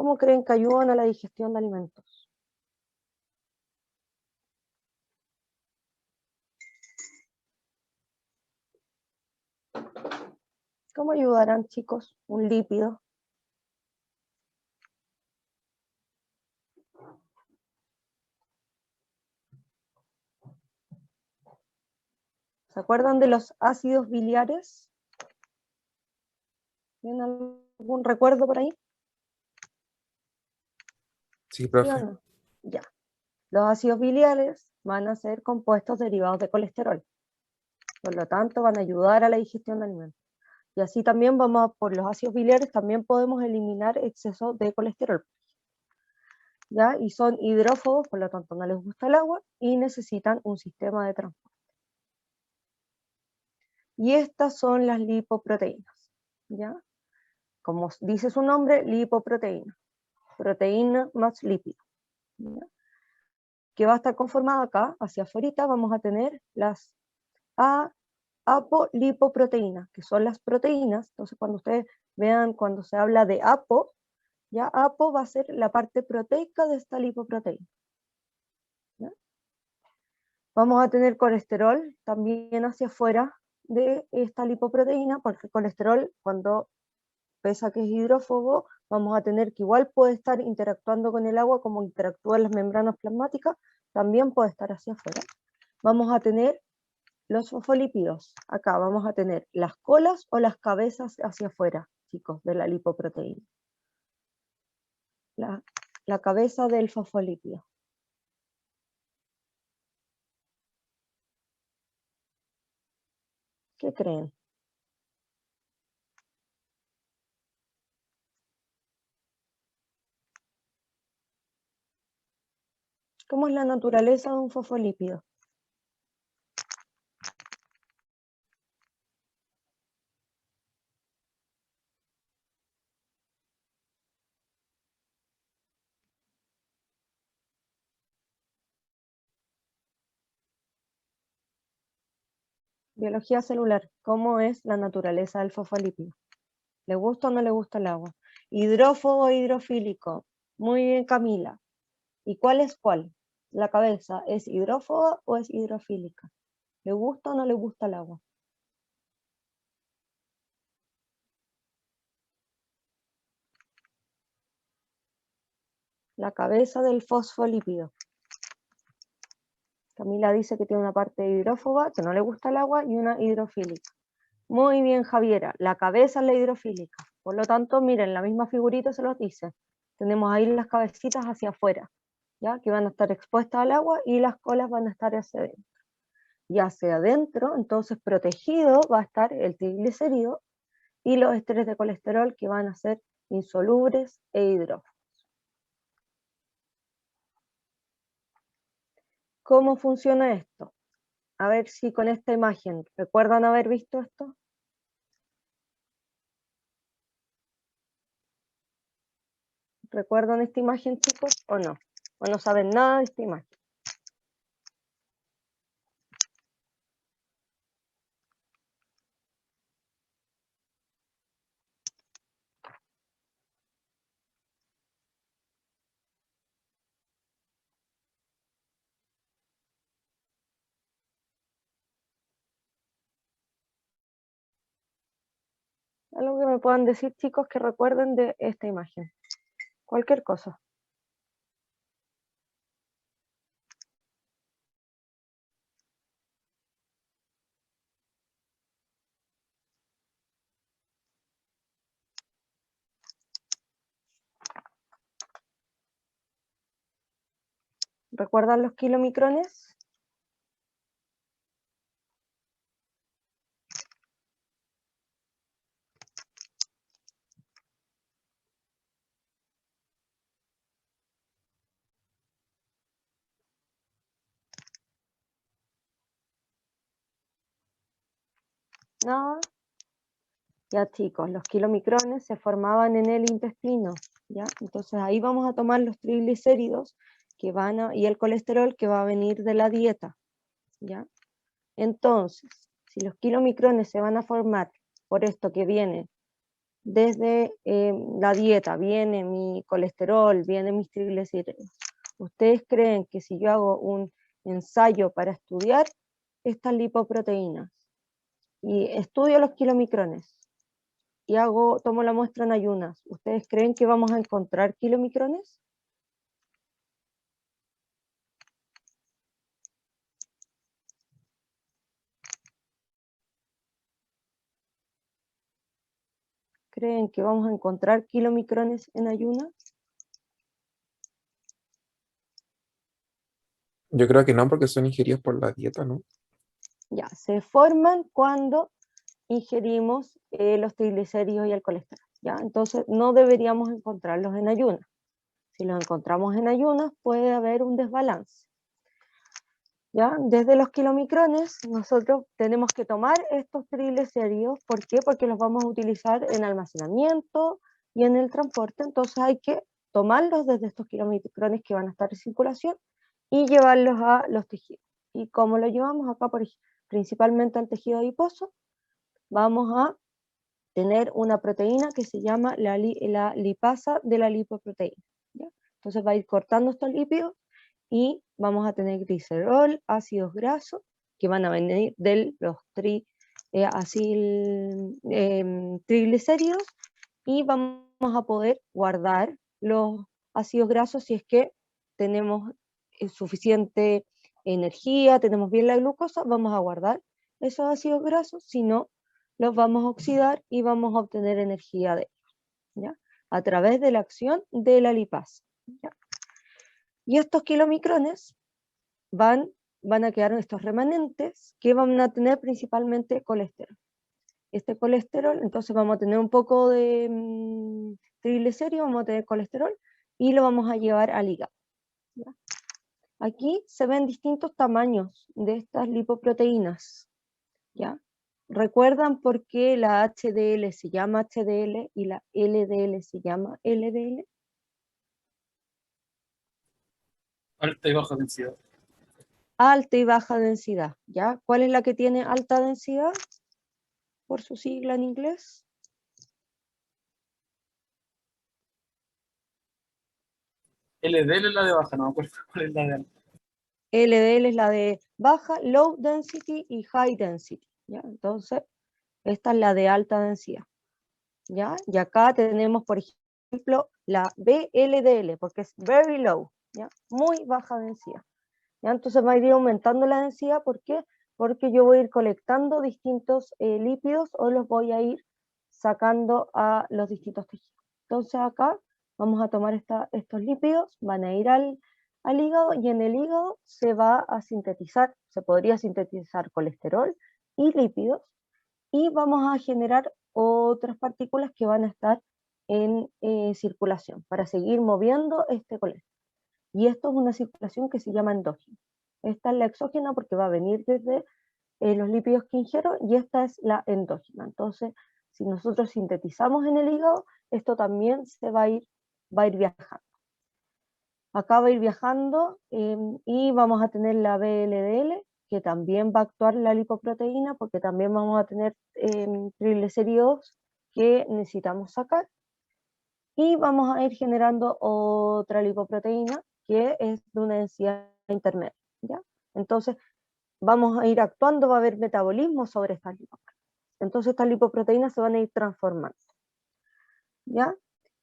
¿Cómo creen que ayudan a la digestión de alimentos? ¿Cómo ayudarán, chicos, un lípido? ¿Se acuerdan de los ácidos biliares? ¿Tienen algún recuerdo por ahí? Sí, ¿Sí profe. o no? Ya. Los ácidos biliares van a ser compuestos derivados de colesterol. Por lo tanto, van a ayudar a la digestión de alimentos. Y así también por los ácidos biliares, también podemos eliminar exceso de colesterol. ¿Ya? Y son hidrófobos, por lo tanto no les gusta el agua y necesitan un sistema de transporte. Y estas son las lipoproteínas, ¿ya? Como dice su nombre, lipoproteína, proteína más lípido, ¿ya? Que va a estar conformada acá, hacia afuera, vamos a tener las apolipoproteínas, que son las proteínas. Entonces cuando ustedes vean, cuando se habla de apo, ya apo va a ser la parte proteica de esta lipoproteína, ¿ya? Vamos a tener colesterol también hacia afuera de esta lipoproteína, porque el colesterol, cuando pese a que es hidrófobo, vamos a tener que igual puede estar interactuando con el agua como interactúan las membranas plasmáticas, también puede estar hacia afuera. Vamos a tener los fosfolípidos, acá vamos a tener las colas o las cabezas hacia afuera, chicos, de la lipoproteína. La cabeza del fosfolípido. ¿Qué creen? ¿Cómo es la naturaleza de un fosfolípido? Biología celular. ¿Cómo es la naturaleza del fosfolípido? ¿Le gusta o no le gusta el agua? Hidrófobo o hidrofílico. Muy bien, Camila. ¿Y cuál es cuál? ¿La cabeza es hidrófoba o es hidrofílica? ¿Le gusta o no le gusta el agua? La cabeza del fosfolípido. Camila dice que tiene una parte hidrófoba, que no le gusta el agua, y una hidrofílica. Muy bien, Javiera. La cabeza es la hidrofílica. Por lo tanto, miren, la misma figurita se los dice. Tenemos ahí las cabecitas hacia afuera, ¿ya? Que van a estar expuestas al agua y las colas van a estar hacia adentro. Y hacia adentro, entonces protegido va a estar el triglicérido y los esteres de colesterol que van a ser insolubles e hidrófobos. ¿Cómo funciona esto? A ver si con esta imagen, ¿recuerdan haber visto esto? ¿Recuerdan esta imagen, chicos, o no? ¿O no saben nada de esta imagen? Algo que me puedan decir, chicos, que recuerden de esta imagen. Cualquier cosa. ¿Recuerdan los kilomicrones? Nada. Ya, chicos, los kilomicrones se formaban en el intestino, ¿ya? Entonces ahí vamos a tomar los triglicéridos y el colesterol que va a venir de la dieta, ¿ya? Entonces, si los kilomicrones se van a formar por esto que viene desde la dieta, viene mi colesterol, vienen mis triglicéridos. ¿Ustedes creen que si yo hago un ensayo para estudiar estas lipoproteínas y estudio los kilomicrones y tomo la muestra en ayunas, ¿ustedes creen que vamos a encontrar kilomicrones? ¿Creen que vamos a encontrar kilomicrones en ayunas? Yo creo que no, porque son ingeridos por la dieta, ¿no? Ya, se forman cuando ingerimos los triglicéridos y el colesterol, ¿ya? Entonces no deberíamos encontrarlos en ayunas. Si los encontramos en ayunas puede haber un desbalance, ¿ya? Desde los kilomicrones nosotros tenemos que tomar estos triglicéridos. ¿Por qué? Porque los vamos a utilizar en almacenamiento y en el transporte, entonces hay que tomarlos desde estos kilomicrones que van a estar en circulación y llevarlos a los tejidos. ¿Y cómo lo llevamos acá? Principalmente al tejido adiposo, vamos a tener una proteína que se llama la lipasa de la lipoproteína, ¿ya? Entonces va a ir cortando estos lípidos y vamos a tener glicerol, ácidos grasos, que van a venir de los triglicéridos, y vamos a poder guardar los ácidos grasos si es que tenemos suficiente energía, tenemos bien la glucosa, vamos a guardar esos ácidos grasos, si no, los vamos a oxidar y vamos a obtener energía de ellos, ¿ya? A través de la acción de la lipasa, ¿ya? Y estos kilomicrones van a quedar estos remanentes que van a tener principalmente colesterol. Este colesterol, entonces vamos a tener un poco de triglicéridos, vamos a tener colesterol y lo vamos a llevar al hígado, ¿ya? Aquí se ven distintos tamaños de estas lipoproteínas, ¿ya? ¿Recuerdan por qué la HDL se llama HDL y la LDL se llama LDL? Alta y baja densidad. Alta y baja densidad, ¿ya? ¿Cuál es la que tiene alta densidad? Por su sigla en inglés. LDL es la de baja, no me acuerdo cuál es la de alta. LDL es la de baja, low density y high density, ¿ya? Entonces, esta es la de alta densidad, ¿ya? Y acá tenemos, por ejemplo, la VLDL, porque es very low, ¿ya? Muy baja densidad, ¿ya? Entonces va a ir aumentando la densidad. ¿Por qué? Porque yo voy a ir colectando distintos lípidos o los voy a ir sacando a los distintos tejidos. Entonces acá vamos a tomar estos lípidos, van a ir al hígado, y en el hígado se va a sintetizar, se podría sintetizar colesterol y lípidos, y vamos a generar otras partículas que van a estar en circulación para seguir moviendo este colesterol. Y esto es una circulación que se llama endógena. Esta es la exógena porque va a venir desde los lípidos que ingiero, y esta es la endógena. Entonces, si nosotros sintetizamos en el hígado, esto también va a ir viajando. Acá va a ir viajando y vamos a tener la VLDL, que también va a actuar la lipoproteína, porque también vamos a tener triglicéridos que necesitamos sacar. Y vamos a ir generando otra lipoproteína que es de una densidad intermedia, ¿ya? Entonces, vamos a ir actuando, va a haber metabolismo sobre estas lipoproteínas. Entonces, estas lipoproteínas se van a ir transformando, ¿ya?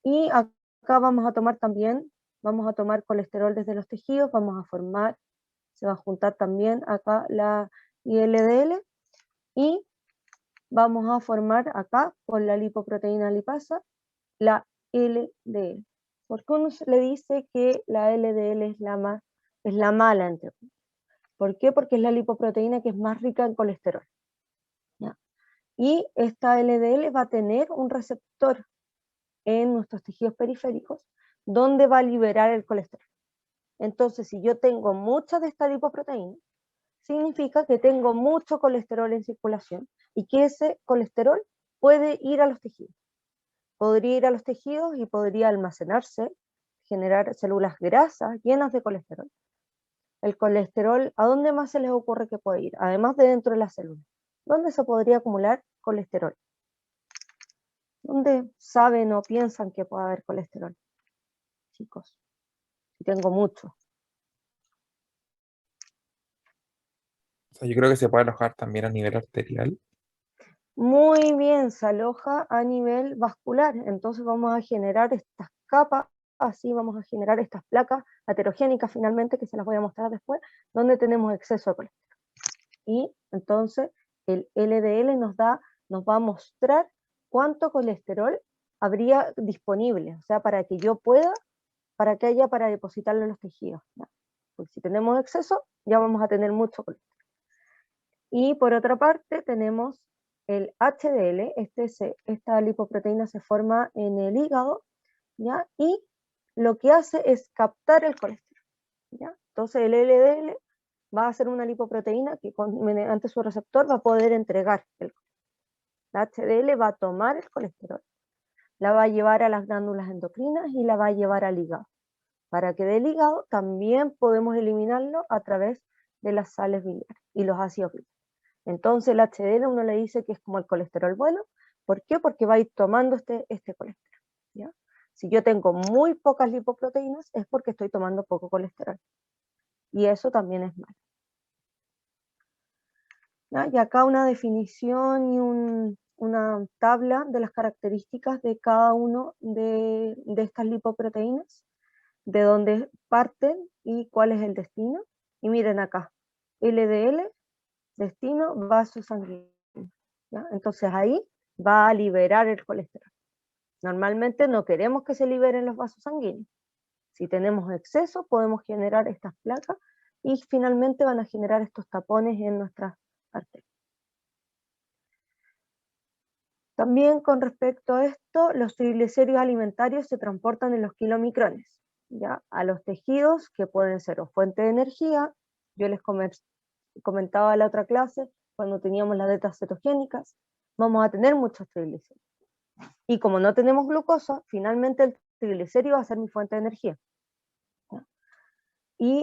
Y acá vamos a tomar también, vamos a tomar colesterol desde los tejidos, vamos a formar, se va a juntar también acá la ILDL, y vamos a formar acá, con la lipoproteína lipasa, la LDL. ¿Por qué uno le dice que la LDL es la mala, entre comillas? ¿Por qué? Porque es la lipoproteína que es más rica en colesterol, ¿ya? Y esta LDL va a tener un receptor en nuestros tejidos periféricos donde va a liberar el colesterol. Entonces, si yo tengo mucha de esta lipoproteína, significa que tengo mucho colesterol en circulación y que ese colesterol puede ir a los tejidos. Podría ir a los tejidos y podría almacenarse, generar células grasas llenas de colesterol. El colesterol, ¿a dónde más se les ocurre que puede ir? Además de dentro de la célula. ¿Dónde se podría acumular colesterol? ¿Dónde saben o piensan que puede haber colesterol? Chicos, si tengo mucho. O sea, yo creo que se puede alojar también a nivel arterial. Muy bien, se aloja a nivel vascular, entonces vamos a generar estas capas, así vamos a generar estas placas aterogénicas finalmente, que se las voy a mostrar después, donde tenemos exceso de colesterol. Y entonces el LDL nos va a mostrar cuánto colesterol habría disponible, o sea, para que yo pueda, para que haya para depositarlo en los tejidos, ¿ya? Porque si tenemos exceso, ya vamos a tener mucho colesterol. Y por otra parte tenemos el HDL, esta lipoproteína se forma en el hígado, ¿ya? Y lo que hace es captar el colesterol, ¿ya? Entonces el LDL va a ser una lipoproteína que mediante su receptor va a poder entregar el colesterol. La HDL va a tomar el colesterol, la va a llevar a las glándulas endocrinas y la va a llevar al hígado. Para que del hígado también podemos eliminarlo a través de las sales biliares y los ácidos biliares. Entonces el HDL uno le dice que es como el colesterol bueno. ¿Por qué? Porque va a ir tomando este colesterol, ¿ya? Si yo tengo muy pocas lipoproteínas es porque estoy tomando poco colesterol. Y eso también es malo, ¿ya? Y acá una definición y una tabla de las características de cada uno de estas lipoproteínas, de dónde parten y cuál es el destino. Y miren acá, LDL, destino vaso sanguíneo, ¿ya? Entonces ahí va a liberar el colesterol. Normalmente no queremos que se liberen los vasos sanguíneos. Si tenemos exceso, podemos generar estas placas y finalmente van a generar estos tapones en nuestras arterias. También con respecto a esto, los triglicéridos alimentarios se transportan en los kilomicrones, ¿ya? A los tejidos que pueden ser o fuente de energía. Yo les comentaba en la otra clase, cuando teníamos las dietas cetogénicas, vamos a tener muchos triglicéridos. Y como no tenemos glucosa, finalmente el triglicérido va a ser mi fuente de energía, ¿ya?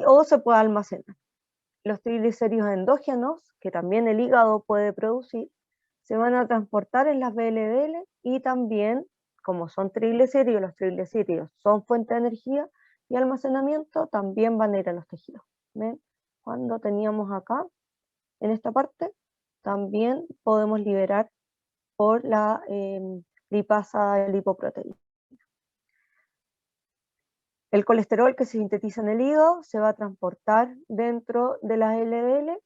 O se puede almacenar. Los triglicéridos endógenos, que también el hígado puede producir, se van a transportar en las VLDL y también, como son triglicéridos, los triglicéridos son fuente de energía y almacenamiento, también van a ir a los tejidos. ¿Ven? Cuando teníamos acá, en esta parte, también podemos liberar por la lipasa lipoproteína. El colesterol que se sintetiza en el hígado se va a transportar dentro de las LDL,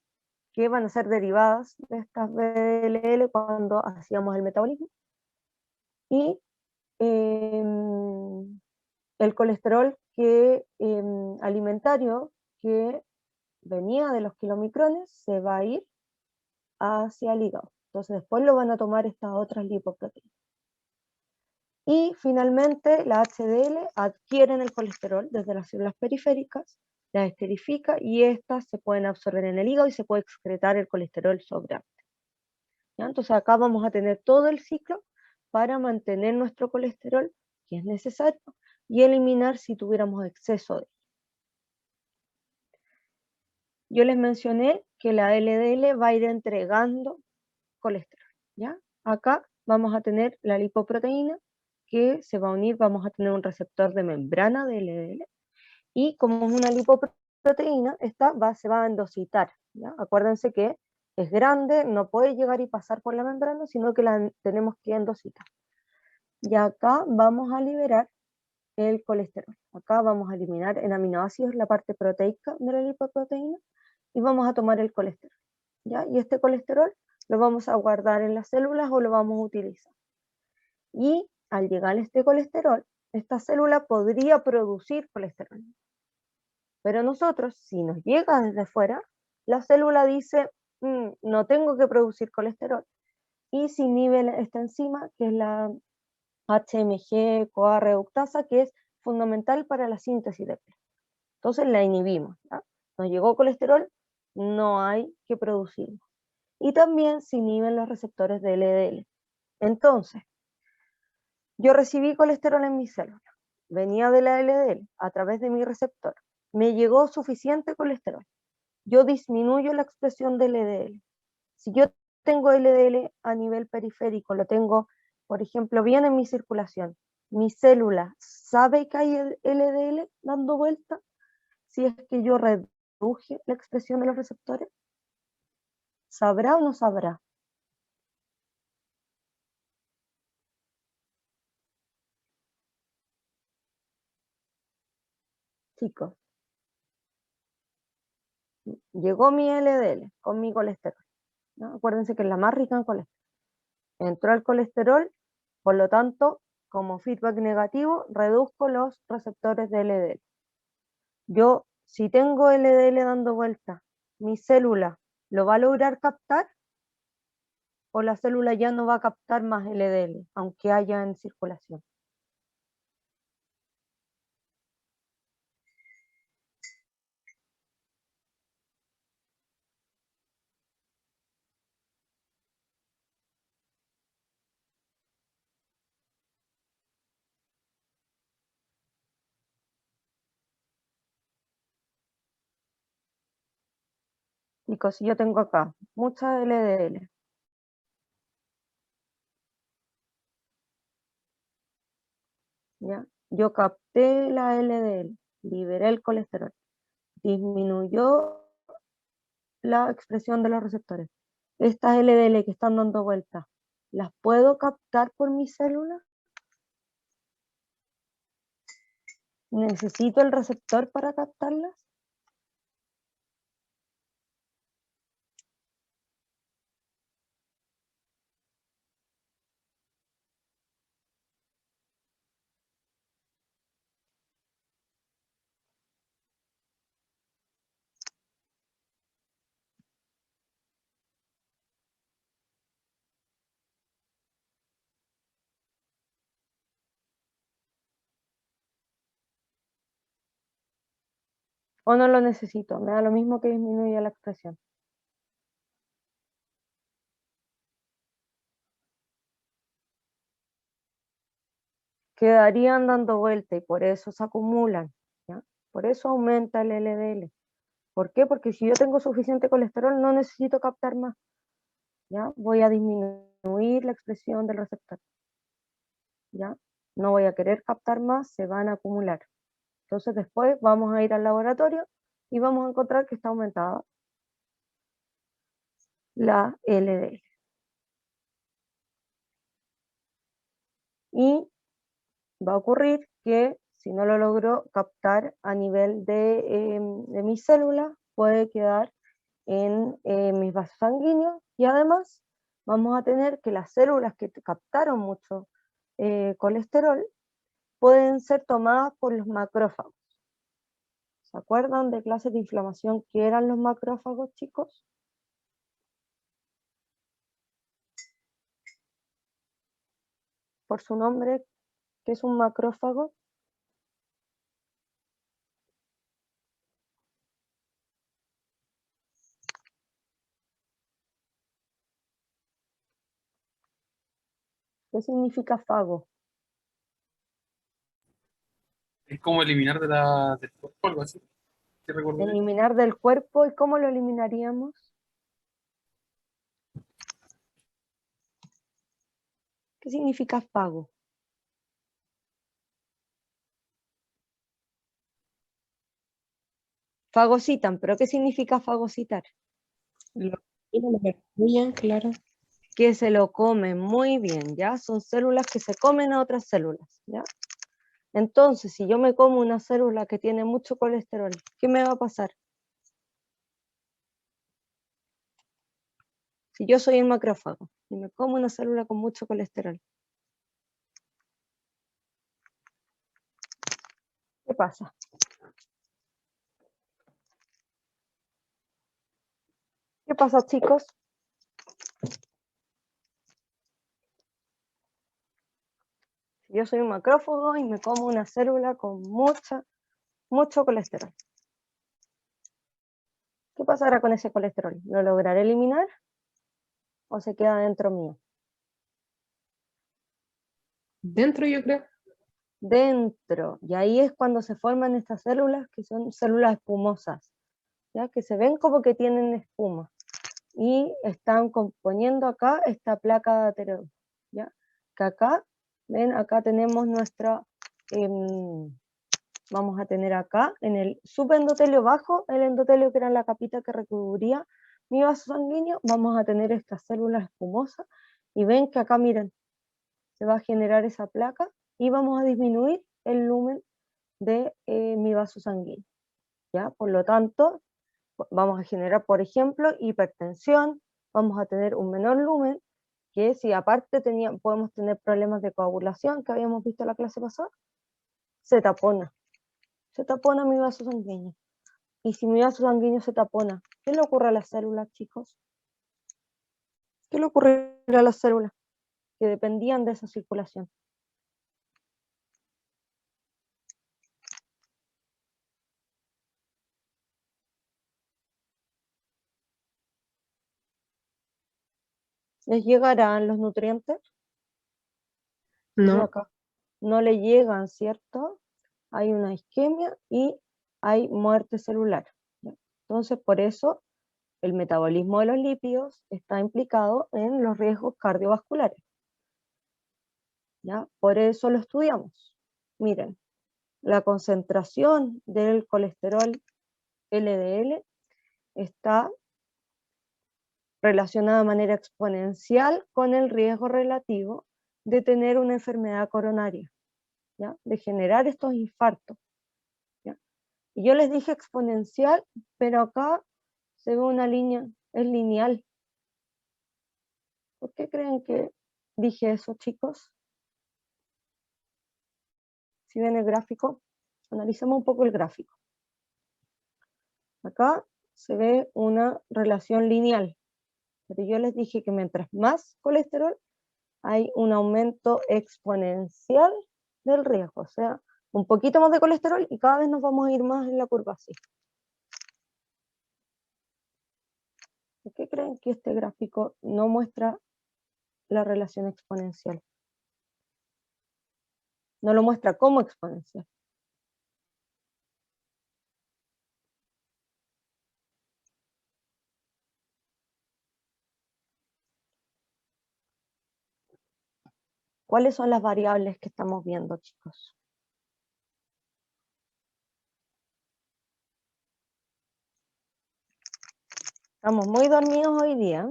que van a ser derivadas de estas VLL cuando hacíamos el metabolismo. Y el colesterol alimentario que venía de los kilomicrones se va a ir hacia el hígado. Entonces después lo van a tomar estas otras lipoproteínas. Y finalmente la HDL adquieren el colesterol desde las células periféricas, las esterifica y estas se pueden absorber en el hígado y se puede excretar el colesterol sobrante. ¿Ya? Entonces acá vamos a tener todo el ciclo para mantener nuestro colesterol, que es necesario, y eliminar si tuviéramos exceso de él. Yo les mencioné que la LDL va a ir entregando colesterol, ¿ya? Acá vamos a tener la lipoproteína que se va a unir, vamos a tener un receptor de membrana de LDL, y como es una lipoproteína, esta se va a endositar, ¿ya? Acuérdense que es grande, no puede llegar y pasar por la membrana, sino que la tenemos que endositar. Y acá vamos a liberar el colesterol. Acá vamos a eliminar en aminoácidos la parte proteica de la lipoproteína y vamos a tomar el colesterol, ¿ya? Y este colesterol lo vamos a guardar en las células o lo vamos a utilizar. Y al llegar este colesterol, esta célula podría producir colesterol. Pero nosotros, si nos llega desde fuera, la célula dice, no tengo que producir colesterol. Y se inhibe esta enzima, que es la HMG-CoA reductasa, que es fundamental para la síntesis de plasma. Entonces la inhibimos, ¿ya? Nos llegó colesterol, no hay que producirlo. Y también se inhiben los receptores de LDL. Entonces, yo recibí colesterol en mi célula, venía de la LDL a través de mi receptor, me llegó suficiente colesterol, yo disminuyo la expresión del LDL. Si yo tengo LDL a nivel periférico, lo tengo por ejemplo, viene en mi circulación, mi célula sabe que hay el LDL dando vuelta si es que yo reduje la expresión de los receptores. ¿Sabrá o no sabrá? Chicos, llegó mi LDL con mi colesterol, ¿no? Acuérdense que es la más rica en colesterol. Entró el colesterol, por lo tanto, como feedback negativo, reduzco los receptores de LDL. Yo, si tengo LDL dando vuelta, ¿mi célula lo va a lograr captar? ¿O la célula ya no va a captar más LDL, aunque haya en circulación? Chicos, si yo tengo acá mucha LDL, ¿ya? Yo capté la LDL, liberé el colesterol, disminuyó la expresión de los receptores. Estas LDL que están dando vueltas, ¿las puedo captar por mi célula? ¿Necesito el receptor para captarlas? ¿O no lo necesito? Me da lo mismo que disminuya la expresión. Quedarían dando vuelta y por eso se acumulan, ¿ya? Por eso aumenta el LDL. ¿Por qué? Porque si yo tengo suficiente colesterol no necesito captar más, ¿ya? Voy a disminuir la expresión del receptor, ¿ya? No voy a querer captar más, se van a acumular. Entonces después vamos a ir al laboratorio y vamos a encontrar que está aumentada la LDL. Y va a ocurrir que si no lo logro captar a nivel de mis células, puede quedar en mis vasos sanguíneos y además vamos a tener que las células que captaron mucho colesterol pueden ser tomadas por los macrófagos. ¿Se acuerdan de clases de inflamación que eran los macrófagos, chicos? Por su nombre, ¿qué es un macrófago? ¿Qué significa fago? Es como eliminar del cuerpo, algo así. ¿Te recuerdo? Eliminar del cuerpo. ¿Y cómo lo eliminaríamos? ¿Qué significa fago? Fagocitan, pero ¿qué significa fagocitar? Lo destruyen, claro. Que se lo comen, muy bien, ¿ya? Son células que se comen a otras células, ¿ya? Entonces, si yo me como una célula que tiene mucho colesterol, ¿qué me va a pasar? Si yo soy el macrófago y me como una célula con mucho colesterol, ¿qué pasa? ¿Qué pasa, chicos? Si yo soy un macrófago y me como una célula con mucho colesterol, ¿qué pasará con ese colesterol? ¿Lo lograré eliminar o se queda dentro mío? Dentro, yo creo. Dentro, y ahí es cuando se forman estas células que son células espumosas, ¿ya? Que se ven como que tienen espuma y están componiendo acá esta placa de ateroma, ¿ya? que acá, ven, acá tenemos nuestra, vamos a tener acá en el subendotelio bajo, el endotelio que era la capita que recubría mi vaso sanguíneo, vamos a tener estas células espumosas, y ven que acá, miren, se va a generar esa placa, y vamos a disminuir el lumen de mi vaso sanguíneo, ¿ya? Por lo tanto, vamos a generar, por ejemplo, hipertensión, vamos a tener un menor lumen, que si aparte podemos tener problemas de coagulación, que habíamos visto en la clase pasada, se tapona mi vaso sanguíneo. Y si mi vaso sanguíneo se tapona, ¿qué le ocurre a las células, chicos? ¿Qué le ocurre a las células que dependían de esa circulación? ¿Les llegarán los nutrientes? No, Acá. No le llegan, ¿cierto? Hay una isquemia y hay muerte celular. ¿Ya? Entonces, por eso el metabolismo de los lípidos está implicado en los riesgos cardiovasculares. ¿Ya? Por eso lo estudiamos. Miren, la concentración del colesterol LDL está relacionada de manera exponencial con el riesgo relativo de tener una enfermedad coronaria, ¿ya? De generar estos infartos. ¿Ya? Y yo les dije exponencial, pero acá se ve una línea, es lineal. ¿Por qué creen que dije eso, chicos? Si ven el gráfico, analicemos un poco el gráfico. Acá se ve una relación lineal, pero yo les dije que mientras más colesterol, hay un aumento exponencial del riesgo, o sea, un poquito más de colesterol y cada vez nos vamos a ir más en la curva así. ¿Por qué creen que este gráfico no muestra la relación exponencial? No lo muestra como exponencial. ¿Cuáles son las variables que estamos viendo, chicos? Estamos muy dormidos hoy día.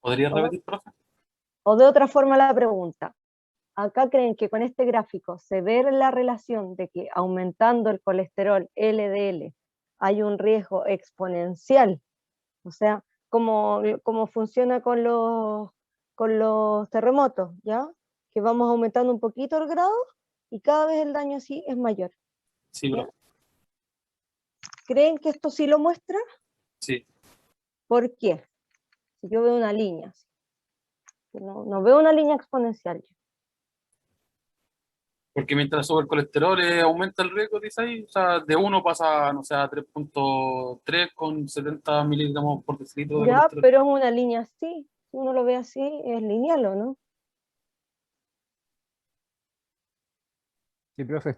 ¿Podría repetir, profe? O de otra forma la pregunta. Acá creen que con este gráfico se ve la relación de que aumentando el colesterol LDL hay un riesgo exponencial. O sea, como funciona con los terremotos, ¿ya? Que vamos aumentando un poquito el grado y cada vez el daño así es mayor. Sí, ¿Ya? profe. ¿Creen que esto sí lo muestra? Sí. ¿Por qué? Si yo veo una línea, no veo una línea exponencial. Porque mientras sube el colesterol, aumenta el riesgo, dice ahí. O sea, de 1 pasa, no sé, a 3.3 con 70 miligramos por decilitro de Ya, colesterol. pero es una línea así. Si uno lo ve así, es lineal, ¿o no? Sí, profe.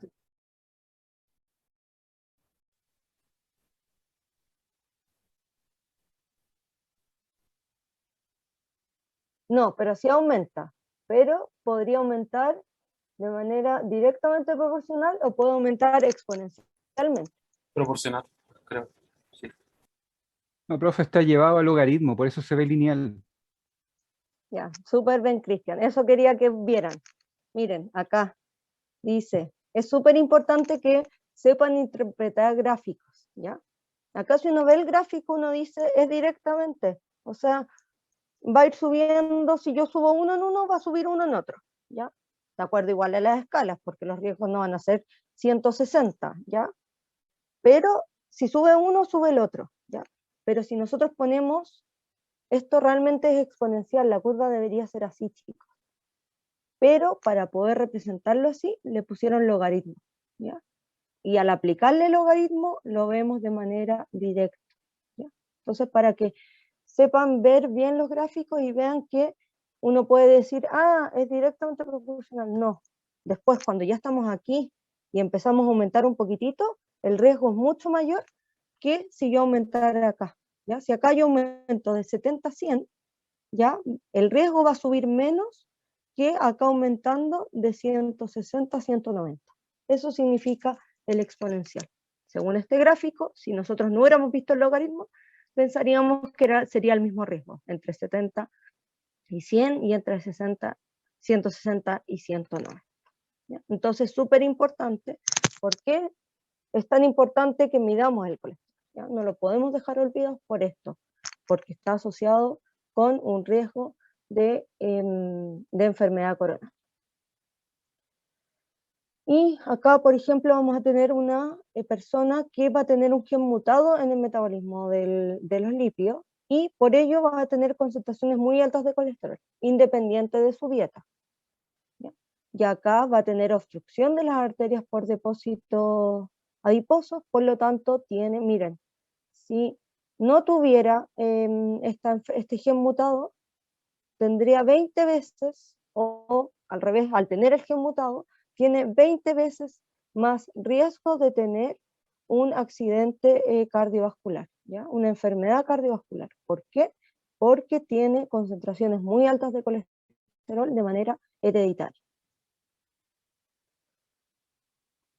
No, pero sí aumenta. Pero podría aumentar de manera directamente proporcional o puede aumentar exponencialmente. Proporcional, creo. Sí. No, profe, está llevado al logaritmo, por eso se ve lineal. Ya, súper bien, Cristian. Eso quería que vieran. Miren, acá dice, es súper importante que sepan interpretar gráficos, ¿ya? Acá si uno ve el gráfico, uno dice, es directamente, o sea, va a ir subiendo, si yo subo uno en uno, va a subir uno en otro, ¿ya? De acuerdo igual a las escalas, porque los riesgos no van a ser 160, ¿ya? Pero si sube uno, sube el otro, ¿ya? Pero si nosotros ponemos, esto realmente es exponencial, la curva debería ser así, chicos. Pero para poder representarlo así, le pusieron logaritmo, ¿ya? Y al aplicarle logaritmo, lo vemos de manera directa, ¿ya? Entonces, para que sepan ver bien los gráficos y vean que uno puede decir, ah, es directamente proporcional. No. Después, cuando ya estamos aquí y empezamos a aumentar un poquitito, el riesgo es mucho mayor qué si yo aumentara acá? ¿Ya? Si acá yo aumento de 70 a 100, ¿ya? El riesgo va a subir menos que acá aumentando de 160 a 190. Eso significa el exponencial. Según este gráfico, si nosotros no hubiéramos visto el logaritmo, pensaríamos que sería el mismo riesgo, entre 70 y 100 y entre 160 y 190. ¿Ya? Entonces, súper importante. ¿Por qué es tan importante que midamos el colesterol? ¿Ya? No lo podemos dejar olvidado por esto, porque está asociado con un riesgo de enfermedad coronaria. Y acá, por ejemplo, vamos a tener una persona que va a tener un gen mutado en el metabolismo de los lípidos, y por ello va a tener concentraciones muy altas de colesterol, independiente de su dieta. ¿Ya? Y acá va a tener obstrucción de las arterias por depósitos adiposos, por lo tanto tiene, miren, si no tuviera este gen mutado, tendría 20 veces, o al revés, al tener el gen mutado, tiene 20 veces más riesgo de tener un accidente cardiovascular, ¿ya? Una enfermedad cardiovascular. ¿Por qué? Porque tiene concentraciones muy altas de colesterol de manera hereditaria.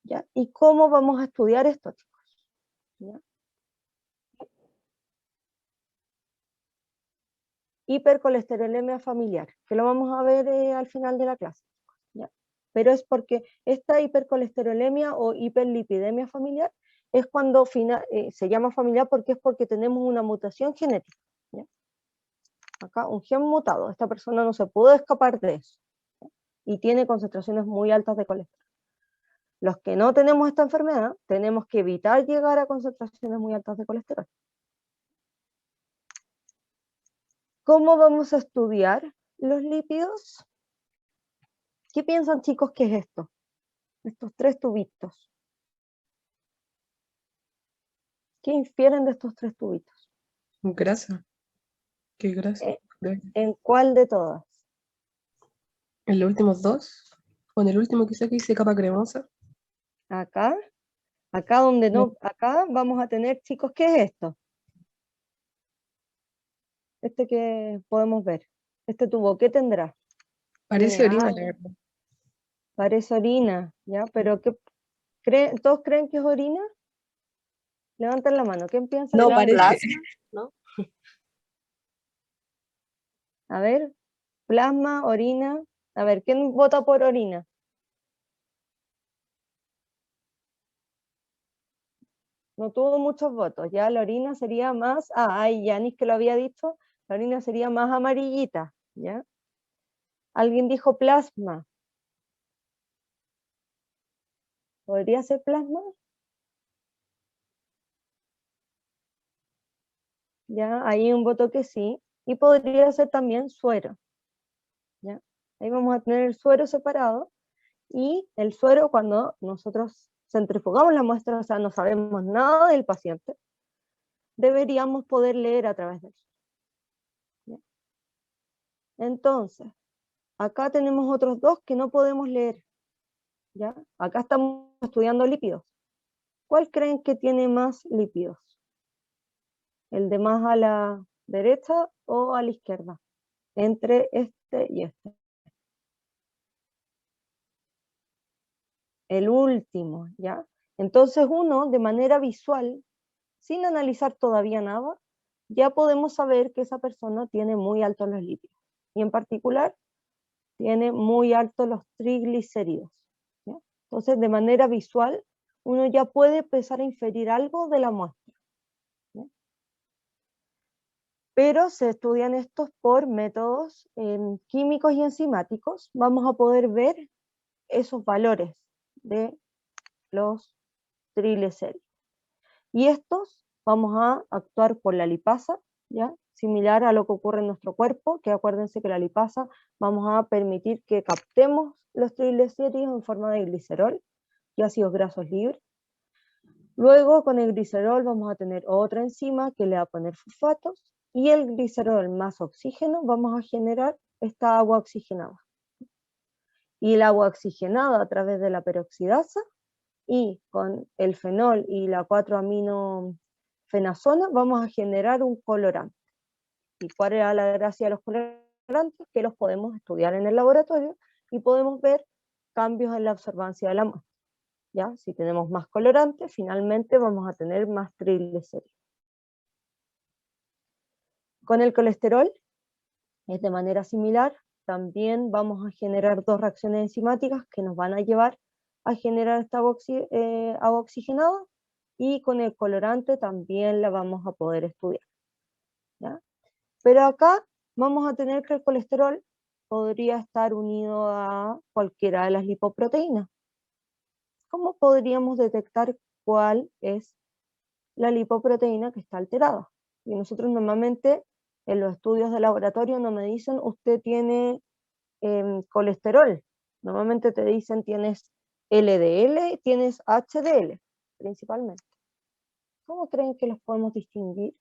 ¿Ya? ¿Y cómo vamos a estudiar esto, chicos? ¿Ya? Hipercolesterolemia familiar, que lo vamos a ver al final de la clase. ¿Ya? Pero es porque esta hipercolesterolemia o hiperlipidemia familiar es cuando se llama familiar porque es porque tenemos una mutación genética. ¿Ya? Acá un gen mutado, esta persona no se pudo escapar de eso, ¿ya? Y tiene concentraciones muy altas de colesterol. Los que no tenemos esta enfermedad, tenemos que evitar llegar a concentraciones muy altas de colesterol. ¿Cómo vamos a estudiar los lípidos? ¿Qué piensan, chicos, que es esto? Estos tres tubitos. ¿Qué infieren de estos tres tubitos? Grasa. ¿Qué grasa? ¿En cuál de todas? En los últimos dos. O en el último quizá que hice capa cremosa. Acá. Acá donde no, acá vamos a tener, chicos, ¿qué es esto? Este que podemos ver. Este tubo, ¿qué tendrá? Parece orina, agua, la verdad. parece orina, ¿ya? Pero ¿qué ¿todos creen que es orina? Levanten la mano, ¿quién piensa No, que parece. Plasma, ¿no? A ver, plasma, orina. A ver, ¿quién vota por orina? No tuvo muchos votos, ya la orina sería más, ay, Yanis que lo había dicho, la orina sería más amarillita, ¿ya? Alguien dijo plasma. ¿Podría ser plasma? Ya, hay un voto que sí, y podría ser también suero, ¿ya? Ahí vamos a tener el suero separado, y el suero cuando nosotros centrifugamos la muestra, o sea, no sabemos nada del paciente, deberíamos poder leer a través de eso. ¿Ya? Entonces, acá tenemos otros dos que no podemos leer, ¿ya? Acá estamos estudiando lípidos. ¿Cuál creen que tiene más lípidos? ¿El de más a la derecha o a la izquierda? Entre este y este. El último, ¿ya? Entonces uno, de manera visual, sin analizar todavía nada, ya podemos saber que esa persona tiene muy altos los lípidos. Y en particular, tiene muy altos los triglicéridos, ¿ya? Entonces, de manera visual, uno ya puede empezar a inferir algo de la muestra, ¿ya? Pero se estudian estos por métodos químicos y enzimáticos. Vamos a poder ver esos valores de los triglicéridos. Y estos vamos a actuar por la lipasa, ¿ya? Similar a lo que ocurre en nuestro cuerpo, que acuérdense que la lipasa vamos a permitir que captemos los triglicéridos en forma de glicerol y ácidos grasos libres. Luego con el glicerol vamos a tener otra enzima que le va a poner fosfatos, y el glicerol más oxígeno vamos a generar esta agua oxigenada. Y el agua oxigenada a través de la peroxidasa, y con el fenol y la 4-amino fenazona, vamos a generar un colorante. ¿Y cuál era la gracia de los colorantes? Que los podemos estudiar en el laboratorio y podemos ver cambios en la observancia de la muestra. ¿Ya? Si tenemos más colorantes, finalmente vamos a tener más triglicéridos. Con el colesterol es de manera similar, también vamos a generar dos reacciones enzimáticas que nos van a llevar a generar esta agua oxigenada, y con el colorante también la vamos a poder estudiar. ¿Ya? Pero acá vamos a tener que el colesterol podría estar unido a cualquiera de las lipoproteínas. ¿Cómo podríamos detectar cuál es la lipoproteína que está alterada? Y nosotros normalmente en los estudios de laboratorio no me dicen usted tiene colesterol, normalmente te dicen tienes LDL, tienes HDL principalmente. ¿Cómo creen que los podemos distinguir?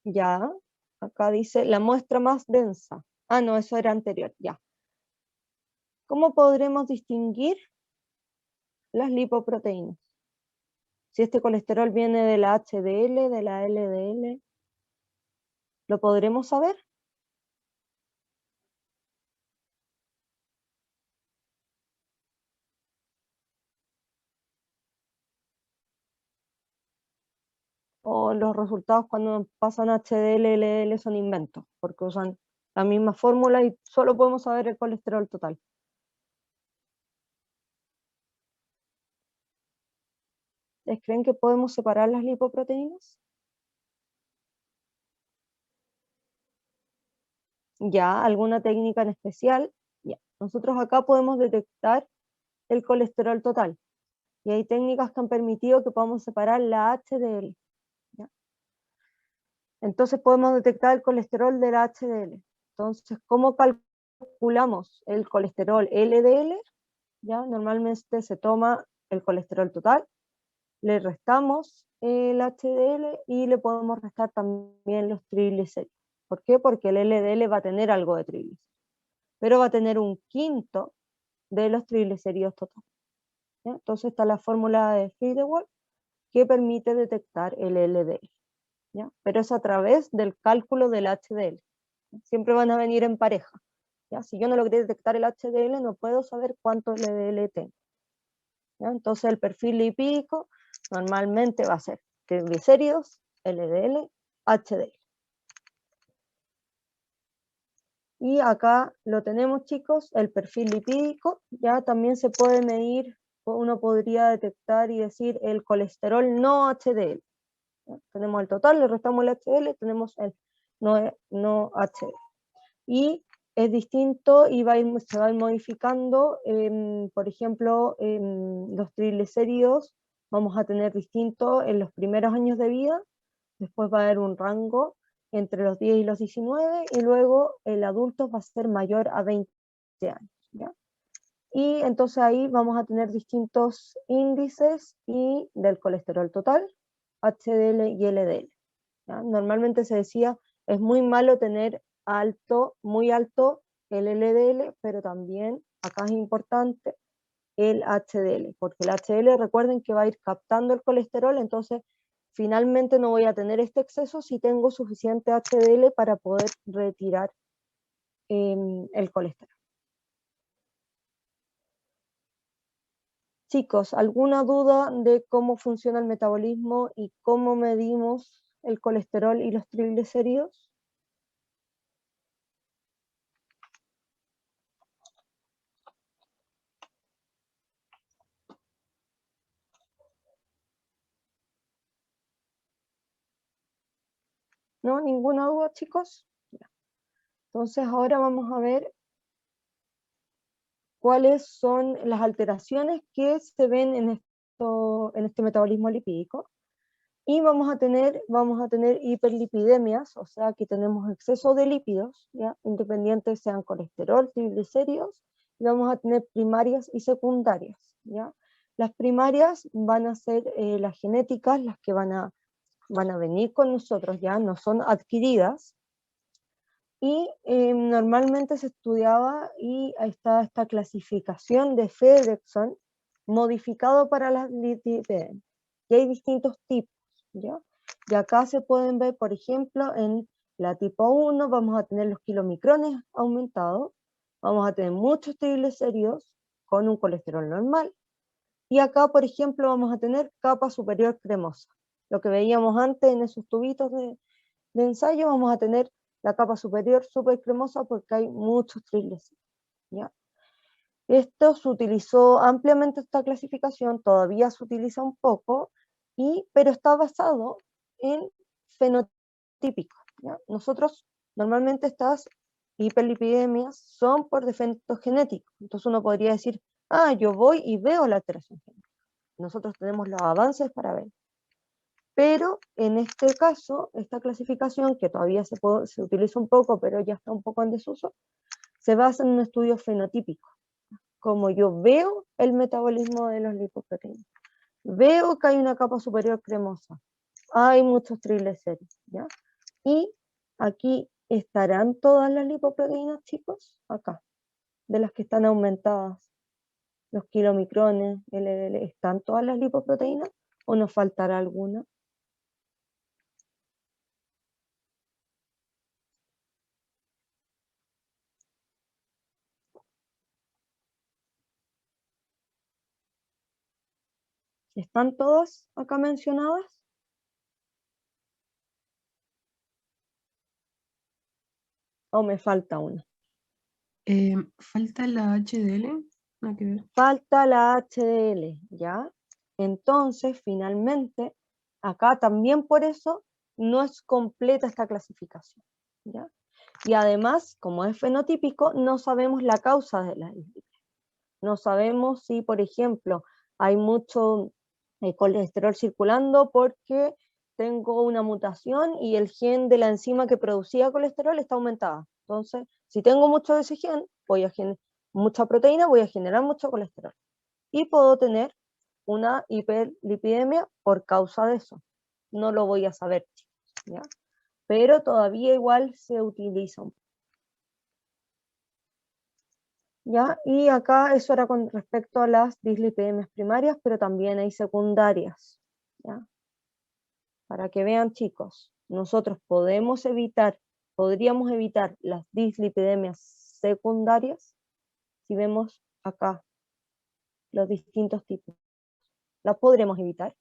Ya, acá dice la muestra más densa. Ah, no, eso era anterior, ya. ¿Cómo podremos distinguir las lipoproteínas? Si este colesterol viene de la HDL, de la LDL, ¿lo podremos saber? ¿O los resultados cuando pasan HDL, LDL son inventos? Porque usan la misma fórmula y solo podemos saber el colesterol total. ¿Les creen que podemos separar las lipoproteínas? Ya, ¿alguna técnica en especial? Ya, nosotros acá podemos detectar el colesterol total. Y hay técnicas que han permitido que podamos separar la HDL. ¿Ya? Entonces podemos detectar el colesterol de la HDL. Entonces, ¿cómo calculamos el colesterol LDL? ¿Ya? Normalmente se toma el colesterol total, le restamos el HDL y le podemos restar también los triglicéridos. ¿Por qué? Porque el LDL va a tener algo de triglicéridos, pero va a tener un quinto de los triglicéridos totales. ¿Ya? Entonces está la fórmula de Friedewald que permite detectar el LDL. ¿Ya? Pero es a través del cálculo del HDL. Siempre van a venir en pareja. ¿Ya? Si yo no logré detectar el HDL, no puedo saber cuánto LDL tengo. ¿Ya? Entonces el perfil lipídico normalmente va a ser triglicéridos, LDL, HDL. Y acá lo tenemos, chicos, el perfil lipídico. Ya también se puede medir, uno podría detectar y decir el colesterol no HDL. ¿Ya? Tenemos el total, le restamos el HDL, tenemos el no HDL. Y es distinto y se va a ir modificando, por ejemplo, los triglicéridos vamos a tener distinto en los primeros años de vida, después va a haber un rango entre los 10 y los 19, y luego el adulto va a ser mayor a 20 años. ¿Ya? Y entonces ahí vamos a tener distintos índices y del colesterol total, HDL y LDL. ¿Ya? Normalmente se decía, es muy malo tener muy alto el LDL, pero también acá es importante el HDL, porque el HDL, recuerden que va a ir captando el colesterol, entonces finalmente no voy a tener este exceso si tengo suficiente HDL para poder retirar el colesterol. Chicos, ¿alguna duda de cómo funciona el metabolismo y cómo medimos el colesterol y los triglicéridos? ¿No? ¿Ninguna duda, chicos? Ya. Entonces ahora vamos a ver cuáles son las alteraciones que se ven en este metabolismo lipídico. Y vamos a tener hiperlipidemias, o sea, aquí tenemos exceso de lípidos, ¿ya? Independientes sean colesterol, triglicéridos, y vamos a tener primarias y secundarias, ¿ya? Las primarias van a ser las genéticas, las que van a venir con nosotros, ya no son adquiridas, y normalmente se estudiaba, y ahí está esta clasificación de Fredrickson, modificado para las lipidemias, y hay distintos tipos, ¿ya? Y acá se pueden ver, por ejemplo, en la tipo 1 vamos a tener los kilomicrones aumentados, vamos a tener muchos triglicéridos con un colesterol normal, y acá, por ejemplo, vamos a tener capa superior cremosa. Lo que veíamos antes en esos tubitos de ensayo, vamos a tener la capa superior súper cremosa porque hay muchos triglicéridos, ¿ya? Esto se utilizó ampliamente, esta clasificación, todavía se utiliza un poco, pero está basado en fenotípicos, ¿ya? Nosotros, normalmente estas hiperlipidemias son por defectos genéticos, entonces uno podría decir, yo voy y veo la alteración genética. Nosotros tenemos los avances para ver. Pero en este caso, esta clasificación, que todavía se utiliza un poco, pero ya está un poco en desuso, se basa en un estudio fenotípico. Como yo veo el metabolismo de los lipoproteínas, veo que hay una capa superior cremosa, hay muchos triglicéridos, ¿ya? Y aquí estarán todas las lipoproteínas, chicos, acá, de las que están aumentadas, los kilomicrones, LDL, ¿están todas las lipoproteínas o nos faltará alguna? ¿Están todas acá mencionadas? ¿O me falta una? Falta la HDL, nada que ver. Falta la HDL, ¿ya? Entonces, finalmente, acá también por eso no es completa esta clasificación, ¿ya? Y además, como es fenotípico, no sabemos la causa de la dislipidemia. No sabemos si, por ejemplo, hay mucho colesterol circulando porque tengo una mutación y el gen de la enzima que producía colesterol está aumentada. Entonces, si tengo mucho de ese gen, voy a generar mucha proteína, voy a generar mucho colesterol. Y puedo tener una hiperlipidemia por causa de eso. No lo voy a saber, ¿ya? Pero todavía igual se utiliza un poco. ¿Ya? Y acá eso era con respecto a las dislipidemias primarias, pero también hay secundarias, ¿ya? Para que vean, chicos, nosotros podríamos evitar las dislipidemias secundarias si vemos acá los distintos tipos. ¿Las podremos evitar?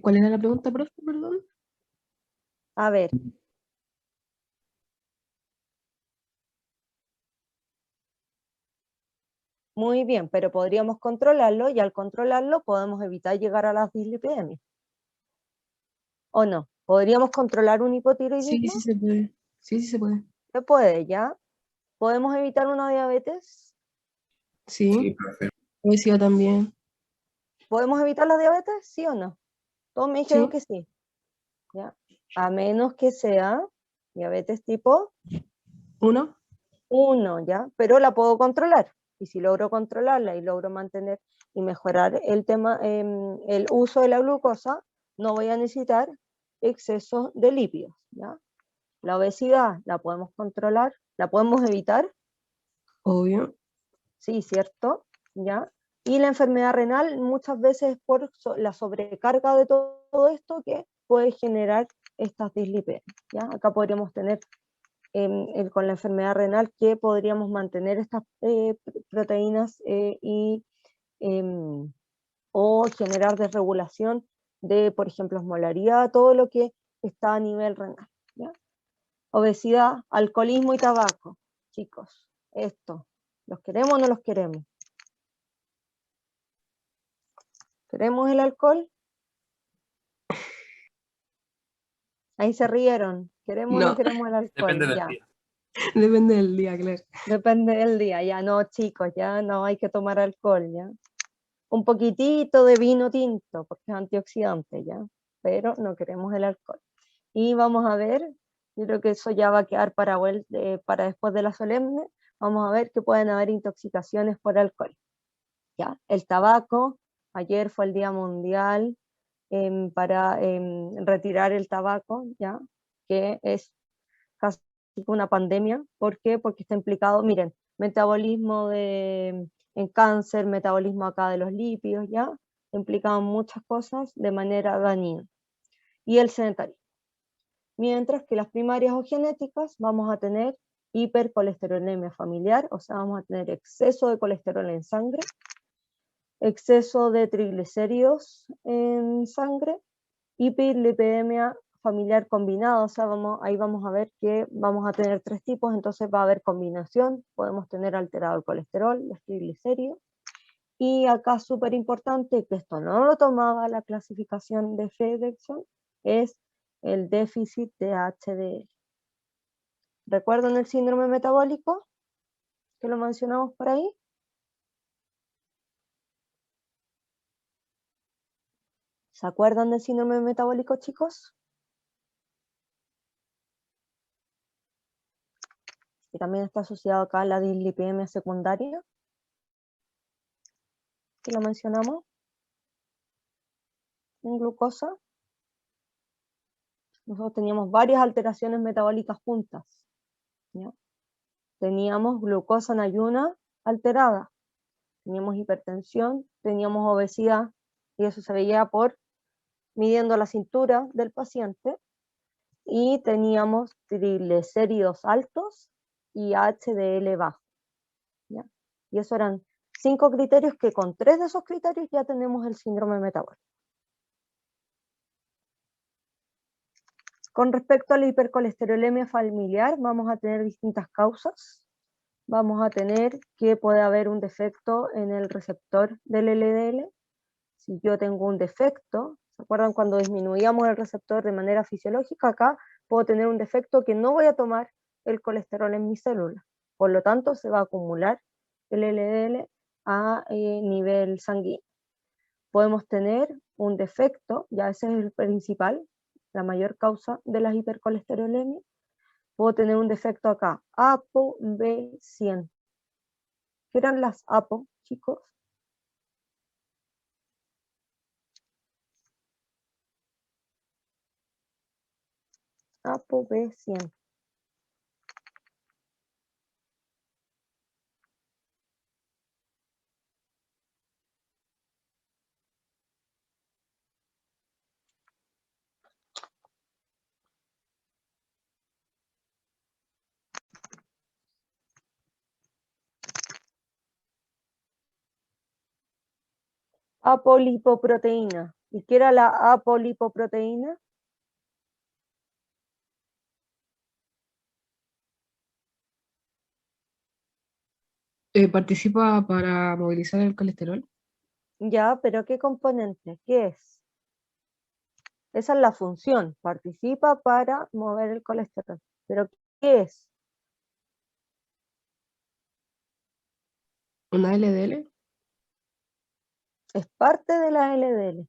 ¿Cuál era la pregunta, profe? Perdón. A ver. Muy bien, pero podríamos controlarlo, y al controlarlo podemos evitar llegar a las dislipidemias. ¿O no? ¿Podríamos controlar un hipotiroidismo? Sí se puede. Sí se puede. Se puede, ¿ya? ¿Podemos evitar una diabetes? Sí, Sí, profe. obesidad también. ¿Podemos evitar la diabetes? ¿Sí o no? Todos me dijeron Sí. que sí, ¿ya? A menos que sea diabetes tipo 1. 1, ¿ya? Pero la puedo controlar. Y si logro controlarla y logro mantener y mejorar el tema, el uso de la glucosa, no voy a necesitar exceso de lípidos, ¿ya? La obesidad la podemos controlar, la podemos evitar, Obvio. sí, ¿cierto? ¿Ya? Y la enfermedad renal muchas veces por la sobrecarga de todo esto que puede generar estas dislipidemias, ¿ya? Acá podríamos tener con la enfermedad renal que podríamos mantener estas proteínas o generar desregulación de, por ejemplo, osmolaridad, todo lo que está a nivel renal, ¿ya? Obesidad, alcoholismo y tabaco, chicos, esto, ¿los queremos o no los queremos? ¿Queremos el alcohol? Ahí se rieron. ¿Queremos o no No. queremos el alcohol? Depende del Ya. día. Depende del día, claro. Depende del día, ya no, chicos, ya no hay que tomar alcohol, ya. Un poquitito de vino tinto, porque es antioxidante, ya, pero no queremos el alcohol. Y vamos a ver, yo creo que eso ya va a quedar para después de la solemne, vamos a ver que pueden haber intoxicaciones por alcohol, ¿ya? El tabaco, ayer fue el Día Mundial para retirar el tabaco, ¿ya? Que es casi una pandemia. ¿Por qué? Porque está implicado, miren, metabolismo en cáncer, metabolismo acá de los lípidos, ¿ya? Implican muchas cosas de manera dañina. Y el sedentarismo. Mientras que las primarias o genéticas vamos a tener hipercolesterolemia familiar, o sea, vamos a tener exceso de colesterol en sangre, exceso de triglicéridos en sangre, hiperlipidemia familiar combinada, o sea, ahí vamos a ver que vamos a tener 3 tipos, entonces va a haber combinación, podemos tener alterado el colesterol, los triglicéridos, y acá súper importante, que esto no lo tomaba la clasificación de Fredrickson, es el déficit de HDL. ¿Recuerdan el síndrome metabólico? Que lo mencionamos por ahí. ¿Se acuerdan del síndrome metabólico, chicos? Y también está asociado acá a la dislipidemia secundaria, que lo mencionamos en glucosa. Nosotros teníamos varias alteraciones metabólicas juntas, ¿ya? Teníamos glucosa en ayuna alterada, teníamos hipertensión, teníamos obesidad, y eso se veía por midiendo la cintura del paciente, y teníamos triglicéridos altos y HDL bajo, ¿ya? Y eso eran 5 criterios que con 3 de esos criterios ya tenemos el síndrome metabólico. Con respecto a la hipercolesterolemia familiar, vamos a tener distintas causas. Vamos a tener que puede haber un defecto en el receptor del LDL. Si yo tengo un defecto, ¿se acuerdan cuando disminuíamos el receptor de manera fisiológica? Acá puedo tener un defecto que no voy a tomar el colesterol en mi célula. Por lo tanto, se va a acumular el LDL a nivel sanguíneo. Podemos tener un defecto, ya ese es el principal, la mayor causa de la hipercolesterolemia. Puedo tener un defecto acá, ApoB100. ¿Qué eran las APO, chicos? ApoB100. Apolipoproteína. ¿Y qué era la apolipoproteína? Participa para movilizar el colesterol. Ya, pero ¿qué componente? ¿Qué es? Esa es la función. Participa para mover el colesterol. ¿Pero qué es? ¿Una LDL? Es parte de la LDL.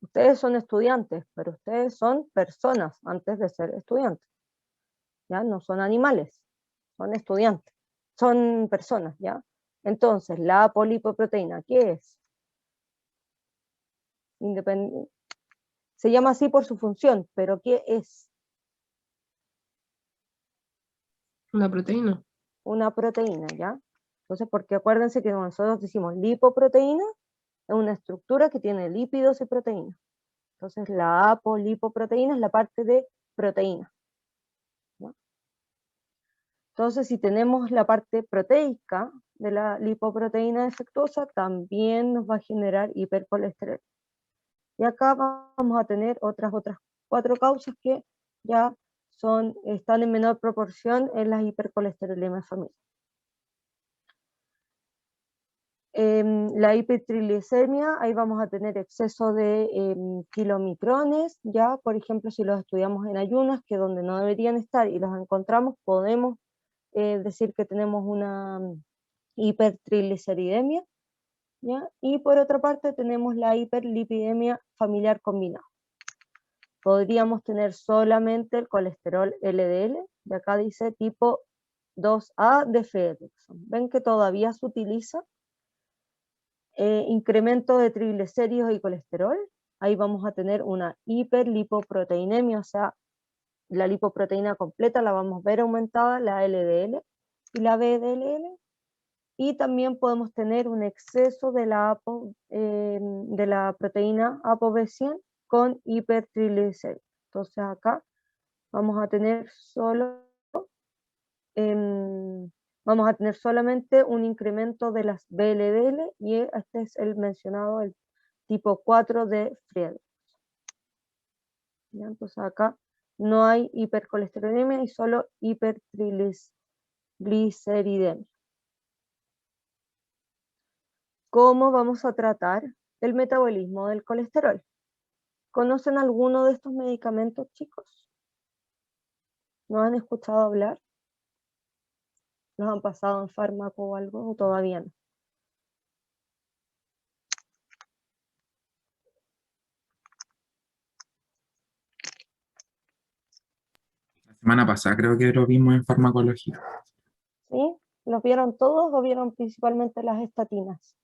Ustedes son estudiantes, pero ustedes son personas antes de ser estudiantes. ¿Ya? No son animales, son estudiantes, son personas, ¿ya? Entonces, la apolipoproteína, ¿qué es? Se llama así por su función, pero ¿qué es? Una proteína. Una proteína, ¿ya? Entonces, porque acuérdense que nosotros decimos lipoproteína, es una estructura que tiene lípidos y proteínas. Entonces, la apolipoproteína es la parte de proteína, ¿ya? Entonces, si tenemos la parte proteica de la lipoproteína defectuosa, también nos va a generar hipercolesterol. Y acá vamos a tener otras 4 causas que ya están en menor proporción en las hipercolesterolemias familiares. La hipertriglicemia, ahí vamos a tener exceso de kilomicrones, ya por ejemplo si los estudiamos en ayunas, que donde no deberían estar y los encontramos, podemos decir que tenemos una hipertrigliceridemia, ¿ya? Y por otra parte tenemos la hiperlipidemia familiar combinada. podríamos tener solamente el colesterol LDL, y acá dice tipo 2A de Fredrickson. ¿Ven que todavía se utiliza? Incremento de triglicéridos y colesterol, ahí vamos a tener una hiperlipoproteinemia, o sea, la lipoproteína completa la vamos a ver aumentada, la LDL y la VDLL, y también podemos tener un exceso de la proteína ApoB100 con hipertriglicéridos. Entonces acá vamos a tener vamos a tener solamente un incremento de las VLDL, y este es el mencionado, el tipo 4 de Friedreich. Entonces acá no hay hipercolesterolemia y solo hipertrigliceridemia. ¿Cómo vamos a tratar el metabolismo del colesterol? ¿Conocen alguno de estos medicamentos, chicos? ¿No han escuchado hablar? ¿Los han pasado en fármaco o algo? ¿O todavía no? La semana pasada creo que lo vimos en farmacología. ¿Sí? ¿Los vieron todos o vieron principalmente las estatinas?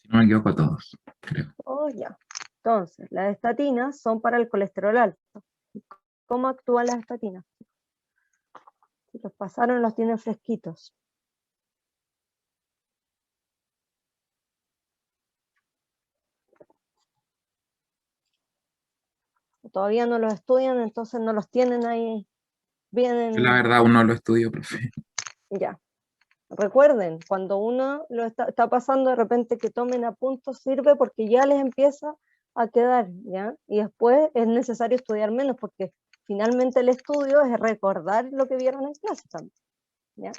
Si no me equivoco, todos, creo. Oh, ya. Entonces, las estatinas son para el colesterol alto. ¿Cómo actúan las estatinas? Si los pasaron, los tienen fresquitos. Todavía no los estudian, entonces no los tienen ahí bien Yo la verdad aún no lo estudio, profe. ya. Recuerden, cuando uno lo está pasando, de repente que tomen apuntos sirve porque ya les empieza a quedar, ¿ya? Y después es necesario estudiar menos porque finalmente el estudio es recordar lo que vieron en clase también, ¿ya?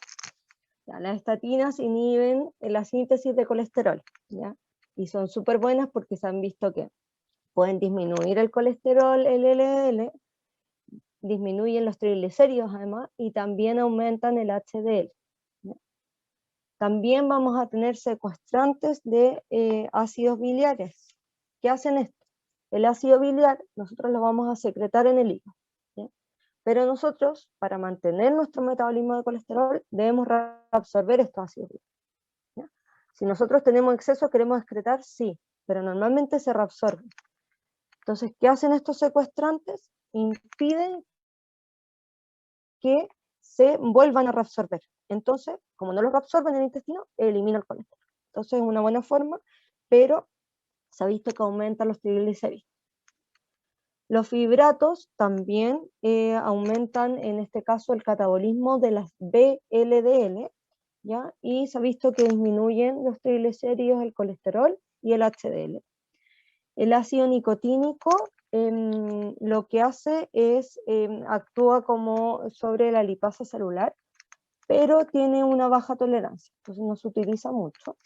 Ya, las estatinas inhiben la síntesis de colesterol, ¿ya? Y son súper buenas porque se han visto que pueden disminuir el colesterol, el LDL, disminuyen los triglicéridos además, y también aumentan el HDL. ¿Ya? También vamos a tener secuestrantes de ácidos biliares. ¿Qué hacen esto? El ácido biliar nosotros lo vamos a secretar en el hígado, ¿ya? Pero nosotros, para mantener nuestro metabolismo de colesterol, debemos reabsorber estos ácidos biliares, ¿ya? Si nosotros tenemos exceso, queremos excretar, sí, pero normalmente se reabsorben. Entonces, ¿qué hacen estos secuestrantes? Impiden que se vuelvan a reabsorber. Entonces, como no los reabsorben en el intestino, elimina el colesterol. Entonces, es una buena forma, pero se ha visto que aumentan los triglicéridos. Los fibratos también aumentan, en este caso, el catabolismo de las VLDL, ¿ya? Y se ha visto que disminuyen los triglicéridos, el colesterol y el HDL. El ácido nicotínico lo que hace es, actúa como sobre la lipasa celular, pero tiene una baja tolerancia, entonces no se utiliza mucho.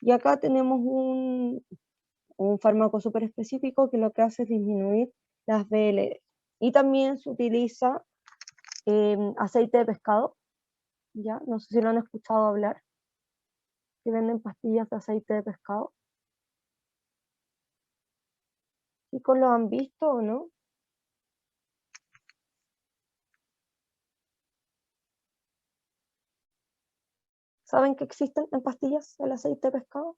Y acá tenemos un fármaco súper específico que lo que hace es disminuir las VLD. Y también se utiliza aceite de pescado, ¿ya? No sé si lo han escuchado hablar, que venden pastillas de aceite de pescado. ¿Chicos, lo han visto o no? ¿Saben que existen en pastillas el aceite de pescado?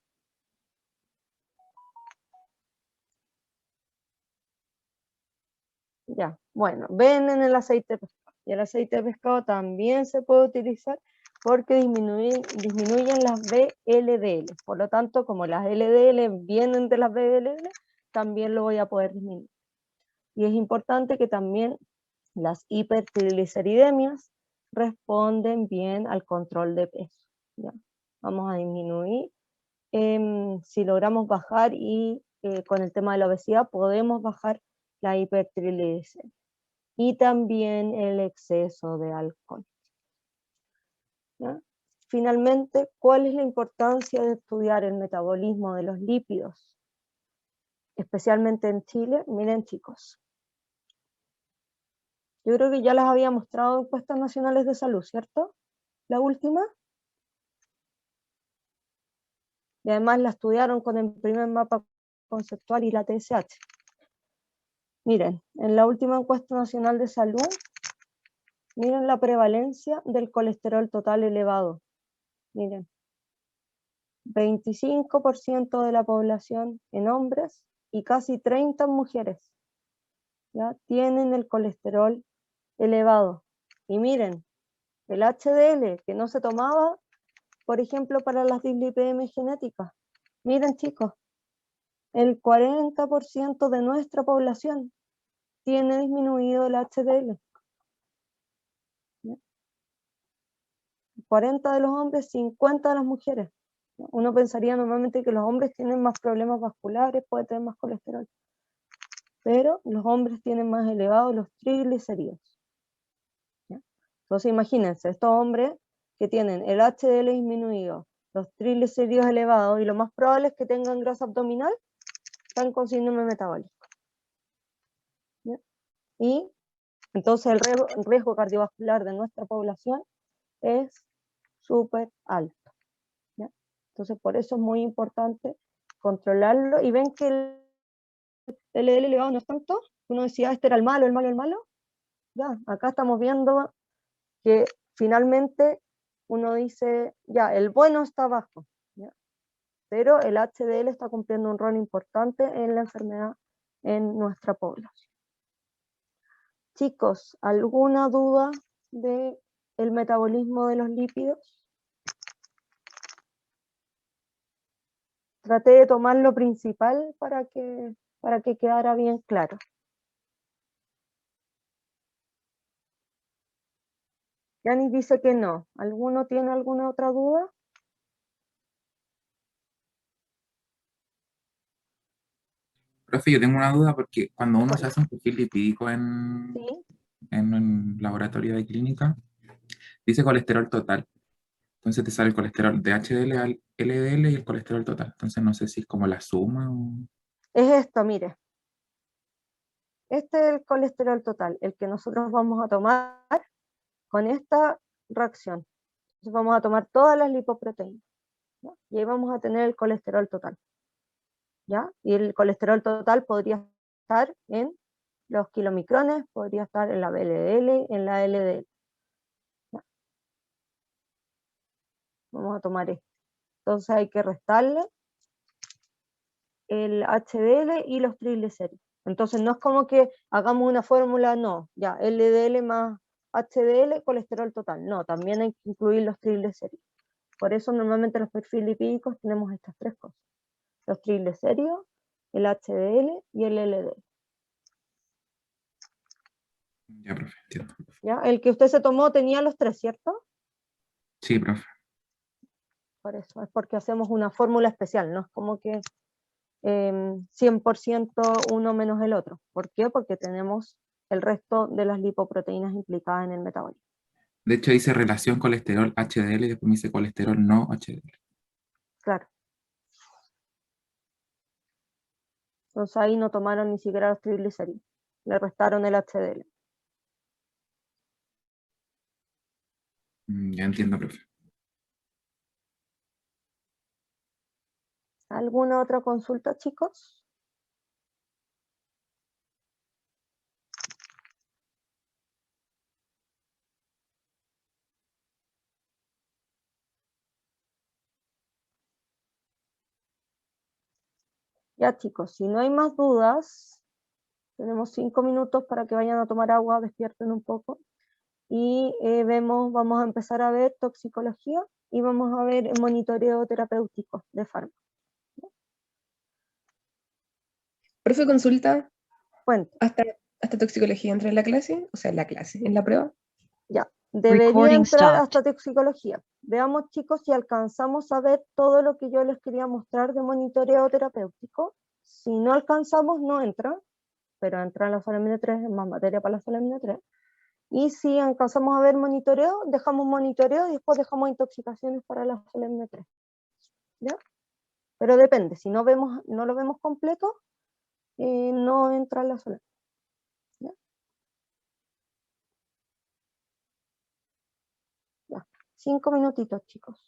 Ya, bueno, venden el aceite de pescado. Y el aceite de pescado también se puede utilizar porque disminuyen las VLDL. Por lo tanto, como las LDL vienen de las VLD, también lo voy a poder disminuir. Y es importante que también las hipertrigliceridemias responden bien al control de peso, ¿ya? Vamos a disminuir. Si logramos bajar y con el tema de la obesidad podemos bajar la hipertrigliceridemia y también el exceso de alcohol, ¿ya? Finalmente, ¿cuál es la importancia de estudiar el metabolismo de los lípidos? Especialmente en Chile. Miren, chicos, yo creo que ya les había mostrado encuestas nacionales de salud, ¿cierto? La última. y además la estudiaron con el primer mapa conceptual y la TSH. Miren, en la última encuesta nacional de salud, miren la prevalencia del colesterol total elevado. Miren, 25% de la población en hombres y casi 30 en mujeres, ¿ya? Tienen el colesterol elevado. Y miren, el HDL que no se tomaba, por ejemplo, para las dislipidemias genéticas. Miren, chicos, el 40% de nuestra población tiene disminuido el HDL. 40 de los hombres, 50 de las mujeres. Uno pensaría normalmente que los hombres tienen más problemas vasculares, pueden tener más colesterol. Pero los hombres tienen más elevados los triglicéridos. ¿Ya? Entonces imagínense, estos hombres que tienen el HDL disminuido, los triglicéridos elevados, y lo más probable es que tengan grasa abdominal, están con síndrome metabólico. ¿Ya? Y entonces el riesgo cardiovascular de nuestra población es súper alto. ¿Ya? Entonces por eso es muy importante controlarlo, y ven que el LDL elevado no es tanto. Uno decía, este era el malo, el malo, el malo. Ya, acá estamos viendo que finalmente uno dice, ya, el bueno está bajo, ¿ya? Pero el HDL está cumpliendo un rol importante en la enfermedad en nuestra población. Chicos, ¿alguna duda de el metabolismo de los lípidos? Traté de tomar lo principal para que quedara bien claro. Yanis dice que no. ¿Alguno tiene alguna otra duda? Profe, yo tengo una duda porque cuando uno se ¿Cuál? hace un perfil lipídico en, Sí. en un laboratorio de clínica, dice colesterol total. Entonces te sale el colesterol de HDL al LDL y el colesterol total. Entonces no sé si es como la suma o... Es esto, mire. Este es el colesterol total, el que nosotros vamos a tomar con esta reacción. Entonces vamos a tomar todas las lipoproteínas, ¿ya? Y ahí vamos a tener el colesterol total, ¿ya? Y el colesterol total podría estar en los kilomicrones, podría estar en la VLDL, en la LDL. ¿Ya? Vamos a tomar esto. Entonces hay que restarle el HDL y los triglicéridos. Entonces no es como que hagamos una fórmula, no, ya, LDL más HDL, colesterol total. No, también hay que incluir los triglicéridos. Por eso normalmente los perfiles lipídicos tenemos estas tres cosas: los triglicéridos, el HDL y el LDL. Ya, profe, entiendo. ¿Ya? El que usted se tomó tenía los tres, ¿cierto? Sí, profe. Por eso, es porque hacemos una fórmula especial, no es como que 100% uno menos el otro. ¿Por qué? Porque tenemos el resto de las lipoproteínas implicadas en el metabolismo. De hecho dice relación colesterol HDL y después me dice colesterol no HDL. Claro. Entonces ahí no tomaron ni siquiera los triglicéridos, le restaron el HDL. Ya entiendo, profe. ¿Alguna otra consulta, chicos? Ya, chicos, si no hay más dudas, tenemos 5 minutos para que vayan a tomar agua, despierten un poco, y vamos a empezar a ver toxicología y vamos a ver monitoreo terapéutico de fármacos. Profe, consulta, Cuente. hasta toxicología entra en la clase, o sea, en la clase, en la prueba. Ya, debería Recording entrar stopped. hasta toxicología. Veamos, chicos, si alcanzamos a ver todo lo que yo les quería mostrar de monitoreo terapéutico. Si no alcanzamos, no entra, pero entra en la solemne 3, es más materia para la solemne 3. Y si alcanzamos a ver monitoreo, dejamos monitoreo y después dejamos intoxicaciones para la solemne 3. ¿Ya? Pero depende, si no lo vemos completo, no entra en la solemne. ¿Ya? Ya. 5 minutitos, chicos.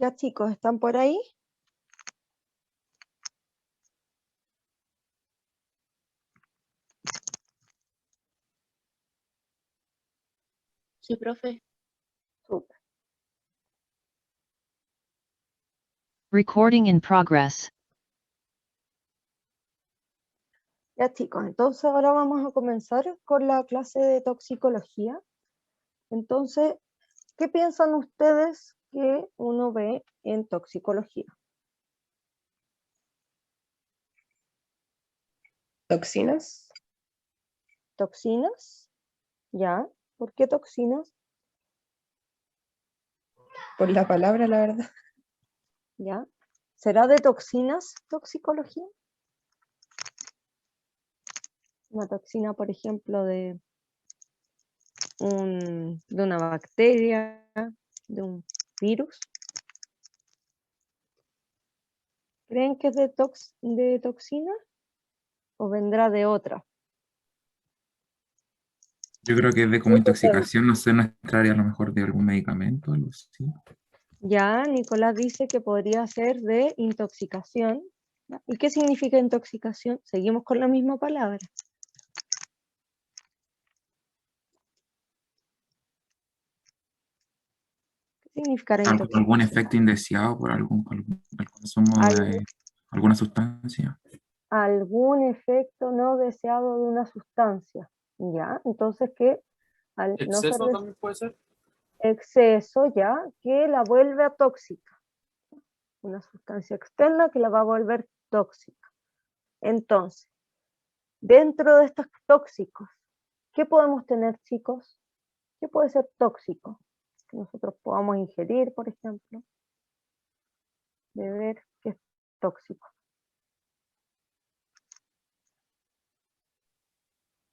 Ya chicos, ¿están por ahí? Sí, profe. Súper. Recording in progress. Ya chicos, entonces ahora vamos a comenzar con la clase de toxicología. Entonces, ¿qué piensan ustedes que uno ve en toxicología? Toxinas. ¿Toxinas? ¿Ya? ¿Por qué toxinas? Por la palabra, la verdad. ¿Ya? ¿Será de toxinas toxicología? Una toxina, por ejemplo, de una bacteria, de un virus. ¿Creen que es de toxina o vendrá de otra? Yo creo que es de como intoxicación, no sé, nuestra área a lo mejor de algún medicamento, algo así. Ya, Nicolás dice que podría ser de intoxicación. ¿Ya? ¿Y qué significa intoxicación? Seguimos con la misma palabra. ¿Qué significará Algún intoxicación? efecto indeseado por el consumo de alguna sustancia. Algún efecto no deseado de una sustancia. ¿Ya? Entonces que al no ser Exceso también puede ser. exceso, ya, que la vuelve a tóxica. Una sustancia externa que la va a volver tóxica. Entonces, dentro de estos tóxicos, ¿qué podemos tener, chicos? ¿Qué puede ser tóxico? Que nosotros podamos ingerir, por ejemplo. Beber, que es tóxico.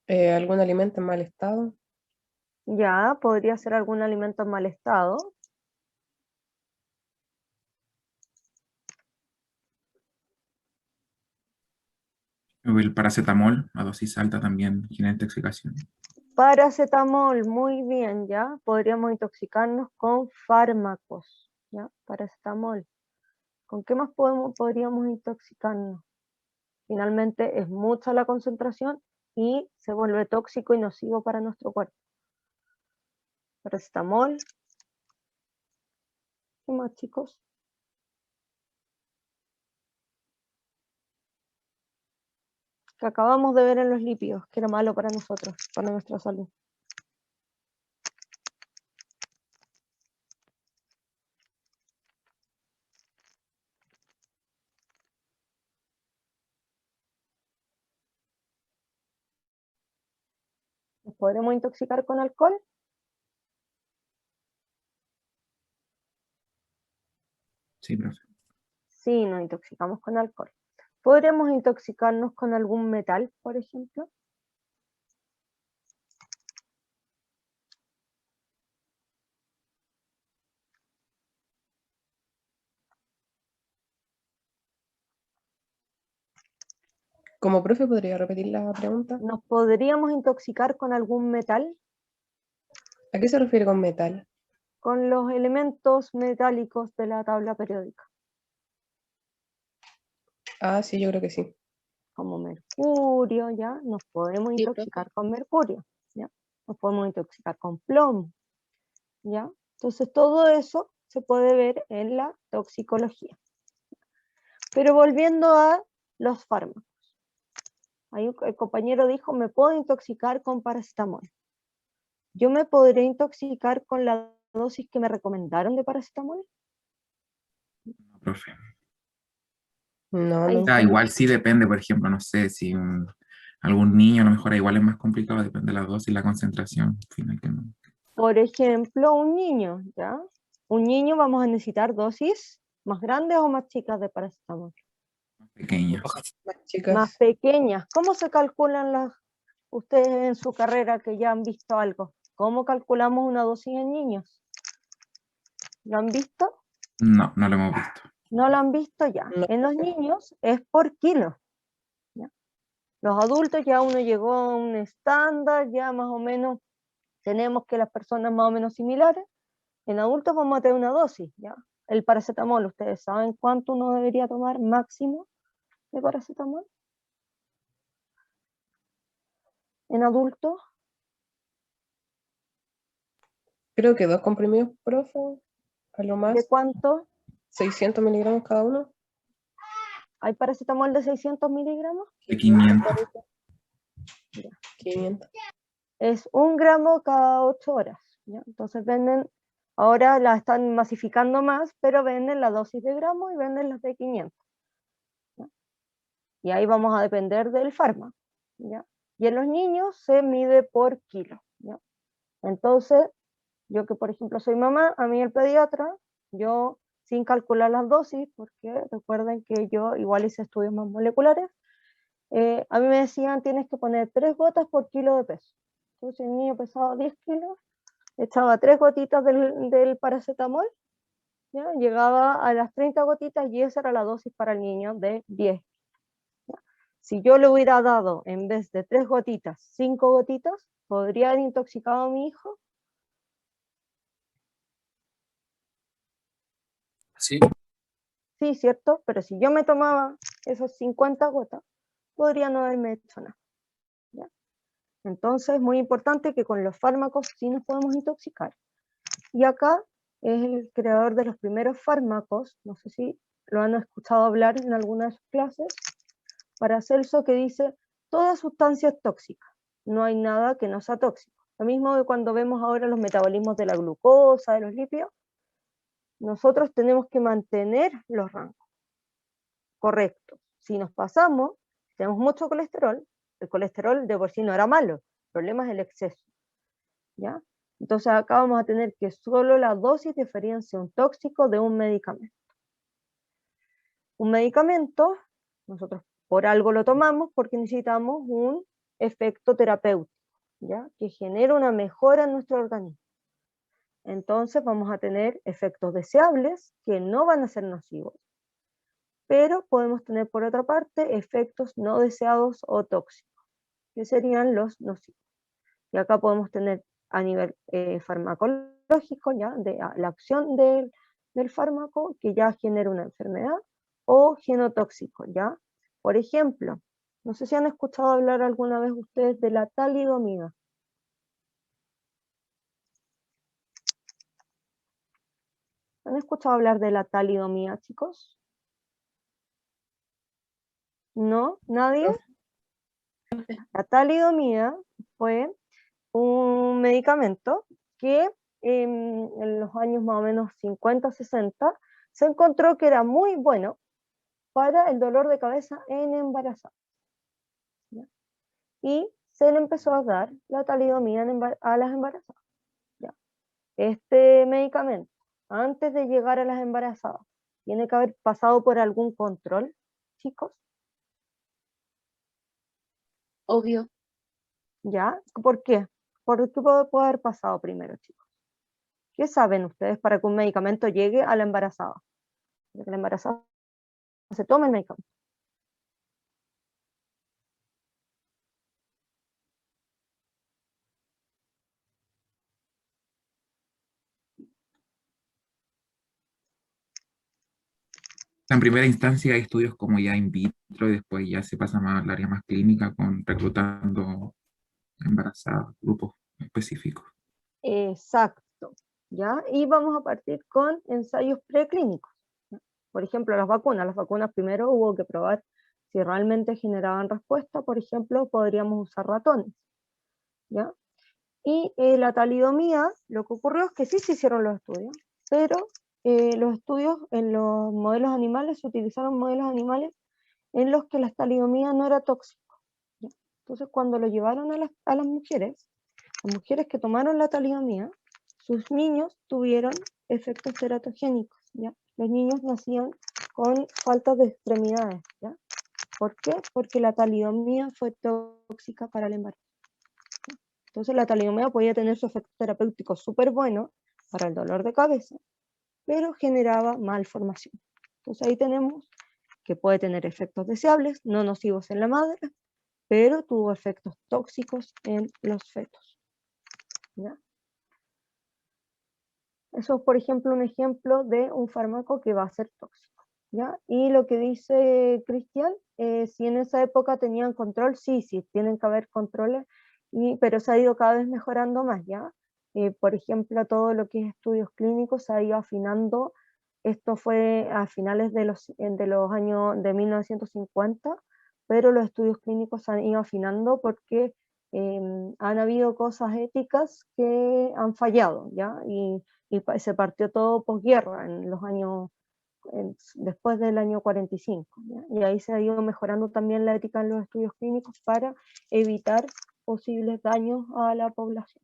¿Algún alimento en mal estado? Ya, podría ser algún alimento en mal estado. El paracetamol a dosis alta también genera intoxicación. Paracetamol, muy bien, ya. Podríamos intoxicarnos con fármacos, ya. Paracetamol. ¿Con qué más podríamos intoxicarnos? Finalmente es mucha la concentración y se vuelve tóxico y nocivo para nuestro cuerpo. Paracetamol. ¿Qué más, chicos? Que acabamos de ver en los lípidos, que era malo para nosotros, para nuestra salud. ¿Nos podremos intoxicar con alcohol? Sí, profe. Sí, nos intoxicamos con alcohol. ¿Podríamos intoxicarnos con algún metal, por ejemplo? Como profe, ¿podría repetir la pregunta? ¿Nos podríamos intoxicar con algún metal? ¿A qué se refiere con metal? Con los elementos metálicos de la tabla periódica, Ah, sí, yo creo que sí. como mercurio, ¿ya? Nos podemos Sí, intoxicar con mercurio, ¿ya? Nos podemos intoxicar con plomo, ¿ya? Entonces todo eso se puede ver en la toxicología. Pero volviendo a los fármacos. Ahí el compañero dijo, me puedo intoxicar con paracetamol. ¿Yo me podré intoxicar con la dosis que me recomendaron de paracetamol? No, profe. No, Ahí nunca. Igual sí depende, por ejemplo, no sé, si algún niño a lo mejor igual es más complicado, depende de la dosis y la concentración final que no. Por ejemplo, un niño, ¿ya? Un niño vamos a necesitar dosis más grandes o más chicas de paracetamol. Pequeñas. Más chicas. Más pequeñas. ¿Cómo se calculan ustedes en su carrera que ya han visto algo? ¿Cómo calculamos una dosis en niños? ¿Lo han visto? No, no lo hemos visto. ¿No lo han visto ya? No. En los niños es por kilo. ¿Ya? Los adultos ya uno llegó a un estándar, ya más o menos tenemos que las personas más o menos similares. En adultos vamos a tener una dosis, ¿ya? El paracetamol, ¿ustedes saben cuánto uno debería tomar máximo de paracetamol en adultos? Creo que 2 comprimidos, profe, a lo más, ¿De cuánto? 600 miligramos cada uno. ¿Hay paracetamol de 600 miligramos? De 500. 500. Es 1 gramo cada 8 horas. ¿ya? Entonces venden, ahora la están masificando más, pero venden la dosis de gramos y venden las de 500. ¿ya? Y ahí vamos a depender del fármaco. ¿ya? Y en los niños se mide por kilo. ¿ya? Entonces, yo que por ejemplo soy mamá, a mí el pediatra, yo sin calcular las dosis, porque recuerden que yo igual hice estudios más moleculares, a mí me decían tienes que poner 3 gotas por kilo de peso. Entonces el niño pesaba 10 kilos, echaba 3 gotitas del paracetamol, ¿ya? Llegaba a las 30 gotitas y esa era la dosis para el niño de 10. ¿ya? Si yo le hubiera dado en vez de 3 gotitas, 5 gotitas, ¿podría haber intoxicado a mi hijo? Sí. Sí, cierto, pero si yo me tomaba esos 50 gotas, podría no haberme hecho nada. ¿ya? Entonces es muy importante que con los fármacos sí nos podemos intoxicar. Y acá es el creador de los primeros fármacos, no sé si lo han escuchado hablar en alguna de sus clases, Paracelso, que dice, toda sustancia es tóxica, no hay nada que no sea tóxico. Lo mismo que cuando vemos ahora los metabolismos de la glucosa, de los lípidos, nosotros tenemos que mantener los rangos correctos. Si nos pasamos, tenemos mucho colesterol, el colesterol de por sí no era malo, el problema es el exceso. ¿ya? Entonces acá vamos a tener que solo la dosis diferencia un tóxico de un medicamento. Un medicamento, nosotros por algo lo tomamos porque necesitamos un efecto terapéutico, ¿ya? Que genere una mejora en nuestro organismo. Entonces vamos a tener efectos deseables que no van a ser nocivos, pero podemos tener por otra parte efectos no deseados o tóxicos, que serían los nocivos. Y acá podemos tener a nivel farmacológico, ¿ya? La acción del fármaco que ya genera una enfermedad, o genotóxico, ¿ya? Por ejemplo, no sé si han escuchado hablar alguna vez ustedes de la talidomida. ¿Han escuchado hablar de la talidomida, chicos? ¿No? ¿Nadie? La talidomida fue un medicamento que en los años más o menos 50, 60, se encontró que era muy bueno para el dolor de cabeza en embarazadas. ¿ya? Y se le empezó a dar la talidomida a las embarazadas. ¿ya? Este medicamento, antes de llegar a las embarazadas, tiene que haber pasado por algún control, chicos. Obvio. ¿Ya? ¿Por qué? ¿Por qué puede haber pasado primero, chicos? ¿Qué saben ustedes para que un medicamento llegue a la embarazada? Para que la embarazada se tome el medicamento. En primera instancia hay estudios como ya in vitro y después ya se pasa más al área más clínica con reclutando embarazadas, grupos específicos. Exacto. ¿Ya? Y vamos a partir con ensayos preclínicos. ¿ya? Por ejemplo, las vacunas primero hubo que probar si realmente generaban respuesta. Por ejemplo, podríamos usar ratones. ¿ya? Y la talidomida, lo que ocurrió es que sí se hicieron los estudios, pero los estudios en los modelos animales, se utilizaron modelos animales en los que la talidomida no era tóxico. ¿ya? Entonces, cuando lo llevaron a las mujeres que tomaron la talidomida, sus niños tuvieron efectos teratogénicos. ¿ya? Los niños nacían con falta de extremidades. ¿ya? ¿Por qué? Porque la talidomida fue tóxica para el embarazo. Entonces la talidomida podía tener su efecto terapéutico súper bueno para el dolor de cabeza, pero generaba malformación. Entonces ahí tenemos que puede tener efectos deseables, no nocivos en la madre, pero tuvo efectos tóxicos en los fetos. ¿ya? Eso es, por ejemplo, un ejemplo de un fármaco que va a ser tóxico, ¿ya? Y lo que dice Cristian, si en esa época tenían control, sí, tienen que haber controles, pero se ha ido cada vez mejorando más, ¿ya? Por ejemplo, todo lo que es estudios clínicos se ha ido afinando. Esto fue a finales de los años de 1950, pero los estudios clínicos se han ido afinando porque han habido cosas éticas que han fallado, ¿ya? Y se partió todo posguerra en los años, después del año 45, ¿ya? Y ahí se ha ido mejorando también la ética en los estudios clínicos para evitar posibles daños a la población.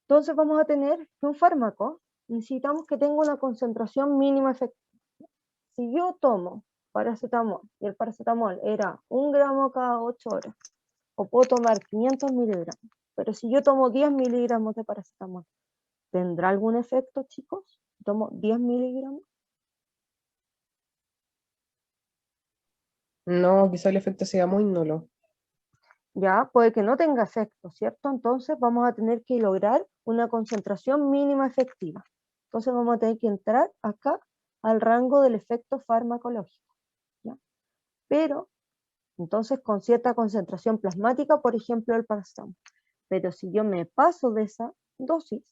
Entonces vamos a tener que un fármaco necesitamos que tenga una concentración mínima efectiva. Si yo tomo paracetamol y el paracetamol era 1 gramo cada 8 horas, o puedo tomar 500 miligramos, pero si yo tomo 10 miligramos de paracetamol, ¿tendrá algún efecto, chicos? ¿Tomo 10 miligramos? No, quizá el efecto sea muy nulo. Ya, puede que no tenga efecto, ¿cierto? Entonces vamos a tener que lograr una concentración mínima efectiva. Entonces vamos a tener que entrar acá al rango del efecto farmacológico, ¿ya? Pero, entonces con cierta concentración plasmática, por ejemplo, el paracetamol. Pero si yo me paso de esa dosis,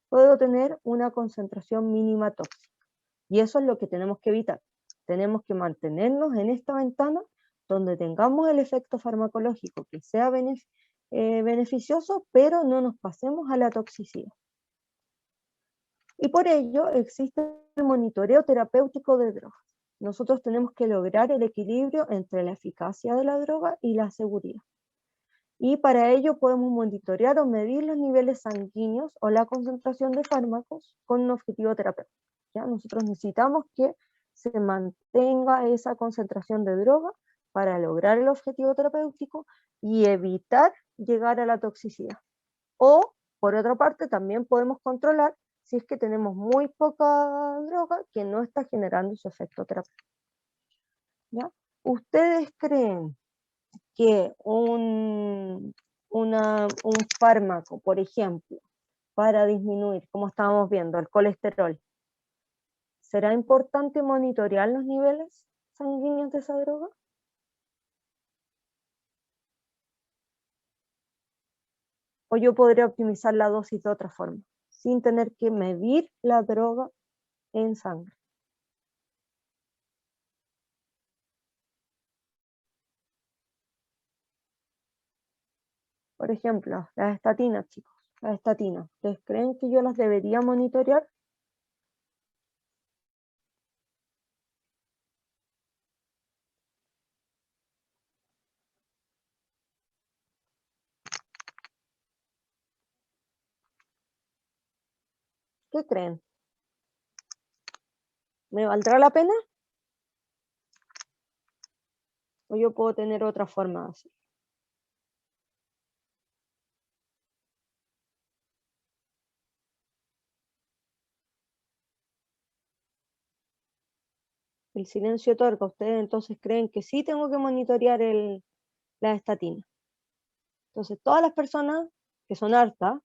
puedo tener una concentración mínima tóxica. Y eso es lo que tenemos que evitar. Tenemos que mantenernos en esta ventana donde tengamos el efecto farmacológico que sea beneficioso, pero no nos pasemos a la toxicidad. Y por ello existe el monitoreo terapéutico de drogas. Nosotros tenemos que lograr el equilibrio entre la eficacia de la droga y la seguridad. Y para ello podemos monitorear o medir los niveles sanguíneos o la concentración de fármacos con un objetivo terapéutico, ¿ya? Nosotros necesitamos que se mantenga esa concentración de droga para lograr el objetivo terapéutico y evitar llegar a la toxicidad. O, por otra parte, también podemos controlar si es que tenemos muy poca droga que no está generando su efecto terapéutico, ¿ya? ¿Ustedes creen que un fármaco, por ejemplo, para disminuir, como estábamos viendo, el colesterol, será importante monitorear los niveles sanguíneos de esa droga? ¿O yo podría optimizar la dosis de otra forma, sin tener que medir la droga en sangre? Por ejemplo, las estatinas, chicos, las estatinas, ¿ustedes creen que yo las debería monitorear? ¿Qué creen? ¿Me valdrá la pena? ¿O yo puedo tener otra forma de hacer? El silencio otorga. ¿Ustedes entonces creen que sí tengo que monitorear la estatina? Entonces, todas las personas, que son hartas,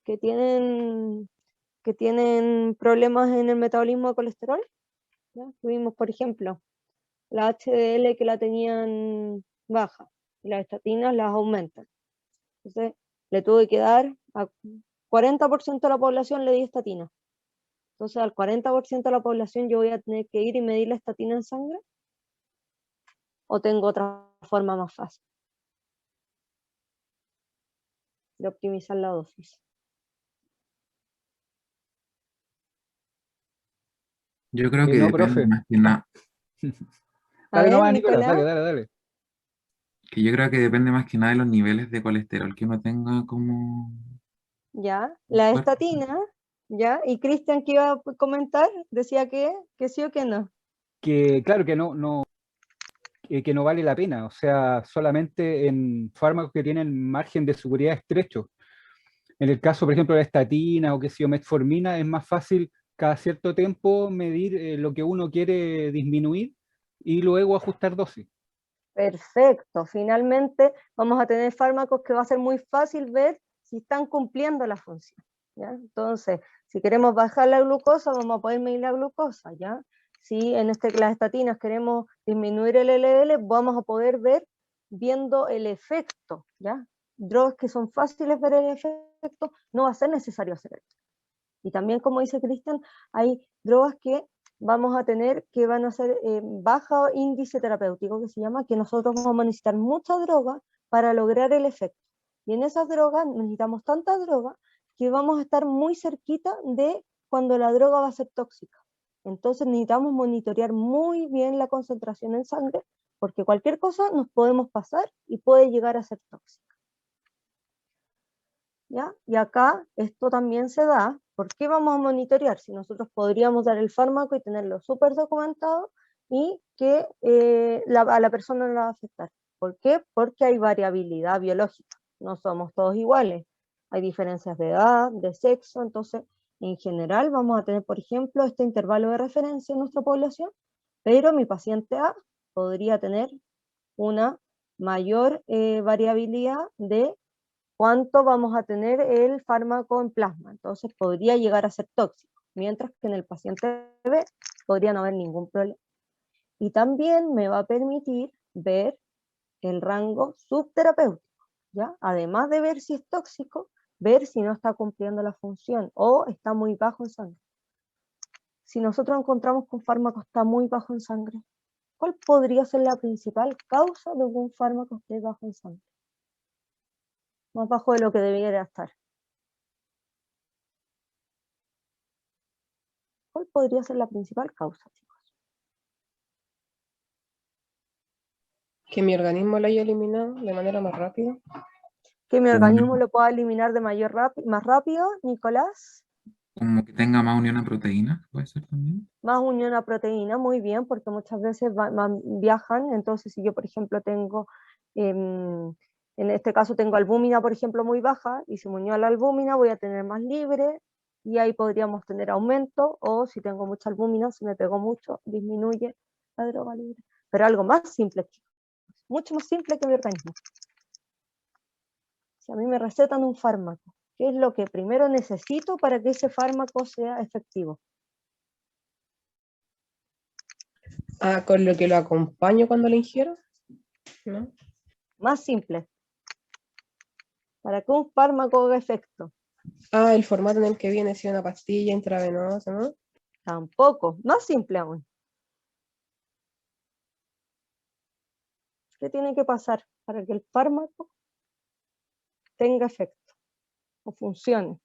que tienen problemas en el metabolismo de colesterol, ¿ya? Tuvimos, por ejemplo, la HDL que la tenían baja, y las estatinas las aumentan. Entonces, le tuve que dar a 40% de la población le di estatina. Entonces, al 40% de la población yo voy a tener que ir y medir la estatina en sangre, ¿o tengo otra forma más fácil de optimizar la dosis? Yo creo Que que no, depende profe. más que nada. A Dale ver, nomás, Nicolás, Nicolás. dale. Que yo creo que depende más que nada de los niveles de colesterol que uno tenga como Ya, la cuerpo. estatina, ya, y Cristian que iba a comentar, decía que sí o que no. Que claro que que no vale la pena, o sea, solamente en fármacos que tienen margen de seguridad estrecho. En el caso, por ejemplo, de la estatina o que sea metformina, es más fácil cada cierto tiempo medir lo que uno quiere disminuir y luego ajustar dosis. Perfecto, finalmente vamos a tener fármacos que va a ser muy fácil ver si están cumpliendo la función, ¿ya? Entonces, si queremos bajar la glucosa, vamos a poder medir la glucosa, ¿ya? Si en las estatinas queremos disminuir el LDL, vamos a poder ver viendo el efecto, ¿ya? Drogas que son fáciles ver el efecto, no va a ser necesario hacer esto. Y también, como dice Cristian, hay drogas que vamos a tener que van a ser bajo índice terapéutico, que se llama, que nosotros vamos a necesitar mucha droga para lograr el efecto. Y en esas drogas necesitamos tanta droga que vamos a estar muy cerquita de cuando la droga va a ser tóxica. Entonces necesitamos monitorear muy bien la concentración en sangre, porque cualquier cosa nos podemos pasar y puede llegar a ser tóxica. ¿Ya? Y acá esto también se da. ¿Por qué vamos a monitorear? Si nosotros podríamos dar el fármaco y tenerlo súper documentado y que a la persona no la va a afectar. ¿Por qué? Porque hay variabilidad biológica. No somos todos iguales. Hay diferencias de edad, de sexo. Entonces, en general, vamos a tener, por ejemplo, este intervalo de referencia en nuestra población, pero mi paciente A podría tener una mayor variabilidad de cuánto vamos a tener el fármaco en plasma. Entonces podría llegar a ser tóxico, mientras que en el paciente B podría no haber ningún problema. Y también me va a permitir ver el rango subterapéutico, ¿ya? Además de ver si es tóxico, ver si no está cumpliendo la función o está muy bajo en sangre. Si nosotros encontramos que un fármaco está muy bajo en sangre, ¿cuál podría ser la principal causa de que un fármaco esté bajo en sangre? Más bajo de lo que debiera estar. ¿Cuál podría ser la principal causa, chicos? Que mi organismo lo haya eliminado de manera más rápida. Que mi Como- organismo lo pueda eliminar de más rápido, Nicolás. Como que tenga más unión a proteínas, puede ser también. Más unión a proteína, muy bien, porque muchas veces viajan. Entonces, si yo, por ejemplo, tengo, en este caso tengo albúmina, por ejemplo, muy baja, y se me unió a la albúmina, voy a tener más libre, y ahí podríamos tener aumento, o si tengo mucha albúmina, si me pegó mucho, disminuye la droga libre. Pero algo más simple, chicos, mucho más simple que mi organismo. Si a mí me recetan un fármaco, ¿qué es lo que primero necesito para que ese fármaco sea efectivo? Ah, con lo que lo acompaño cuando lo ingiero. ¿No? Más simple. Para que un fármaco haga efecto. Ah, el formato en el que viene, si una pastilla intravenosa, ¿no? Tampoco. Más simple aún. ¿Qué tiene que pasar para que el fármaco tenga efecto o funcione?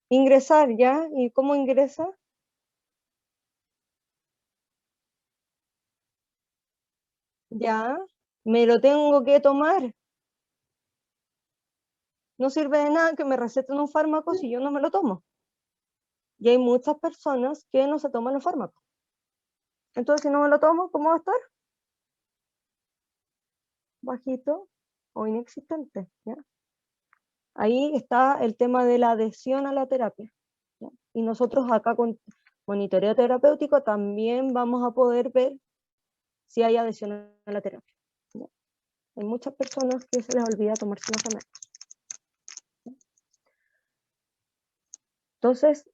Ingresar, ¿ya? ¿Y cómo ingresa? Ya. Me lo tengo que tomar. No sirve de nada que me receten un fármaco si yo no me lo tomo. Y hay muchas personas que no se toman los fármacos. Entonces, si no me lo tomo, ¿cómo va a estar? Bajito o inexistente, ¿ya? Ahí está el tema de la adhesión a la terapia, ¿ya? Y nosotros acá con monitoreo terapéutico también vamos a poder ver si hay adhesión a la terapia, ¿ya? Hay muchas personas que se les olvida tomarse los remedios. Entonces,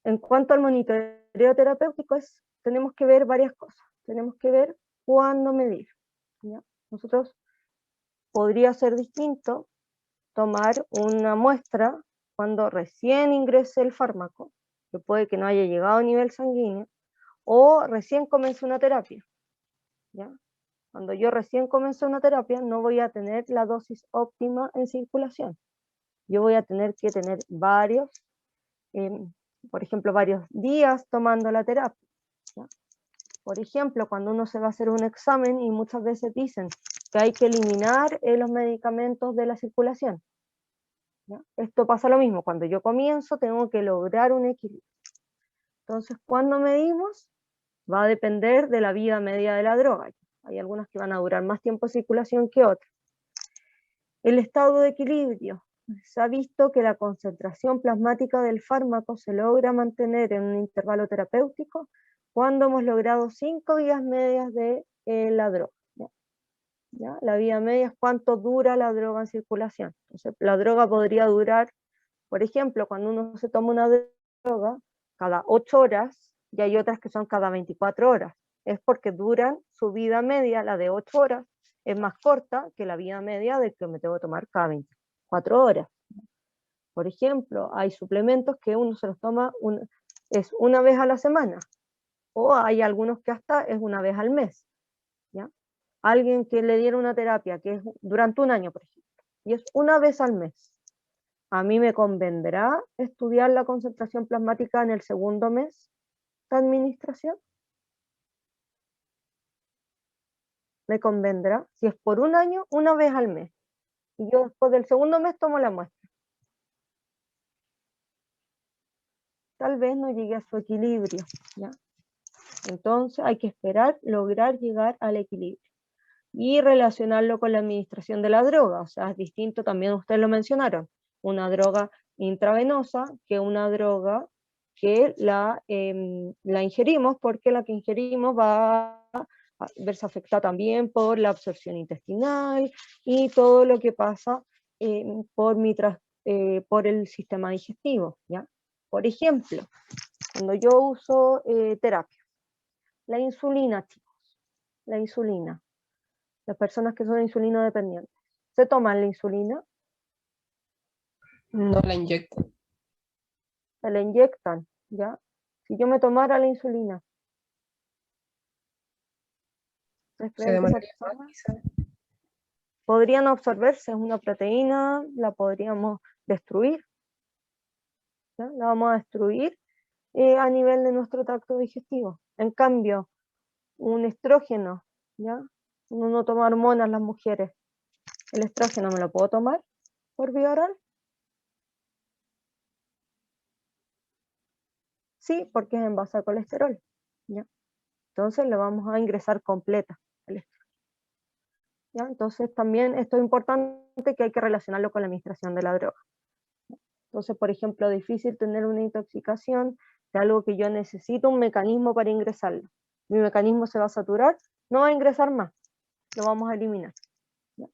en cuanto al monitoreo terapéutico, tenemos que ver varias cosas. Tenemos que ver cuándo medir, ¿ya? Nosotros podría ser distinto tomar una muestra cuando recién ingrese el fármaco, que puede que no haya llegado a nivel sanguíneo, o recién comenzó una terapia, ¿ya? Cuando yo recién comencé una terapia, no voy a tener la dosis óptima en circulación. Yo voy a tener que tener varios, por ejemplo, varios días tomando la terapia, ¿ya? Por ejemplo, cuando uno se va a hacer un examen y muchas veces dicen que hay que eliminar los medicamentos de la circulación, ¿ya? Esto pasa lo mismo, cuando yo comienzo tengo que lograr un equilibrio. Entonces, ¿cuándo medimos? Va a depender de la vida media de la droga. Hay algunas que van a durar más tiempo en circulación que otras. El estado de equilibrio. Se ha visto que la concentración plasmática del fármaco se logra mantener en un intervalo terapéutico cuando hemos logrado 5 vidas medias de la droga, ¿ya? ¿ya? La vida media es cuánto dura la droga en circulación. Entonces, la droga podría durar, por ejemplo, cuando uno se toma una droga, cada 8 horas, y hay otras que son cada 24 horas. Es porque duran su vida media, la de 8 horas, es más corta que la vida media de que me tengo que tomar cada 24 horas. Por ejemplo, hay suplementos que uno se los toma es una vez a la semana, o hay algunos que hasta es una vez al mes. ¿Ya? Alguien que le diera una terapia que es durante un año, por ejemplo, y es una vez al mes. A mí me convendrá estudiar la concentración plasmática en el segundo mes de administración. Me convendrá, si es por un año, una vez al mes. Y yo después del segundo mes tomo la muestra. Tal vez no llegue a su equilibrio, ¿ya? Entonces hay que esperar lograr llegar al equilibrio y relacionarlo con la administración de la droga. O sea, es distinto, también ustedes lo mencionaron, una droga intravenosa que una droga que la ingerimos, porque la que ingerimos va a verse afectada también por la absorción intestinal y todo lo que pasa por el sistema digestivo, ¿ya? Por ejemplo, cuando yo uso terapia, la insulina, chicos, la insulina, las personas que son insulino dependientes, ¿se toman la insulina? No la inyecto. Se la inyectan, ¿ya? Si yo me tomara la insulina, ¿ustedes Se creen que esa demoraría más, persona quizá. podrían absorberse? Es una proteína, la podríamos destruir, ¿ya? La vamos a destruir a nivel de nuestro tracto digestivo. En cambio, un estrógeno, ¿ya? Uno no toma hormonas las mujeres, el estrógeno me lo puedo tomar por vía oral. Sí, porque es en base a colesterol, ¿ya? Entonces le vamos a ingresar completa el estrógeno, ¿ya? Entonces también esto es importante, que hay que relacionarlo con la administración de la droga. Entonces, por ejemplo, difícil tener una intoxicación de algo que yo necesito un mecanismo para ingresarlo. Mi mecanismo se va a saturar, no va a ingresar más, lo vamos a eliminar, ¿ya?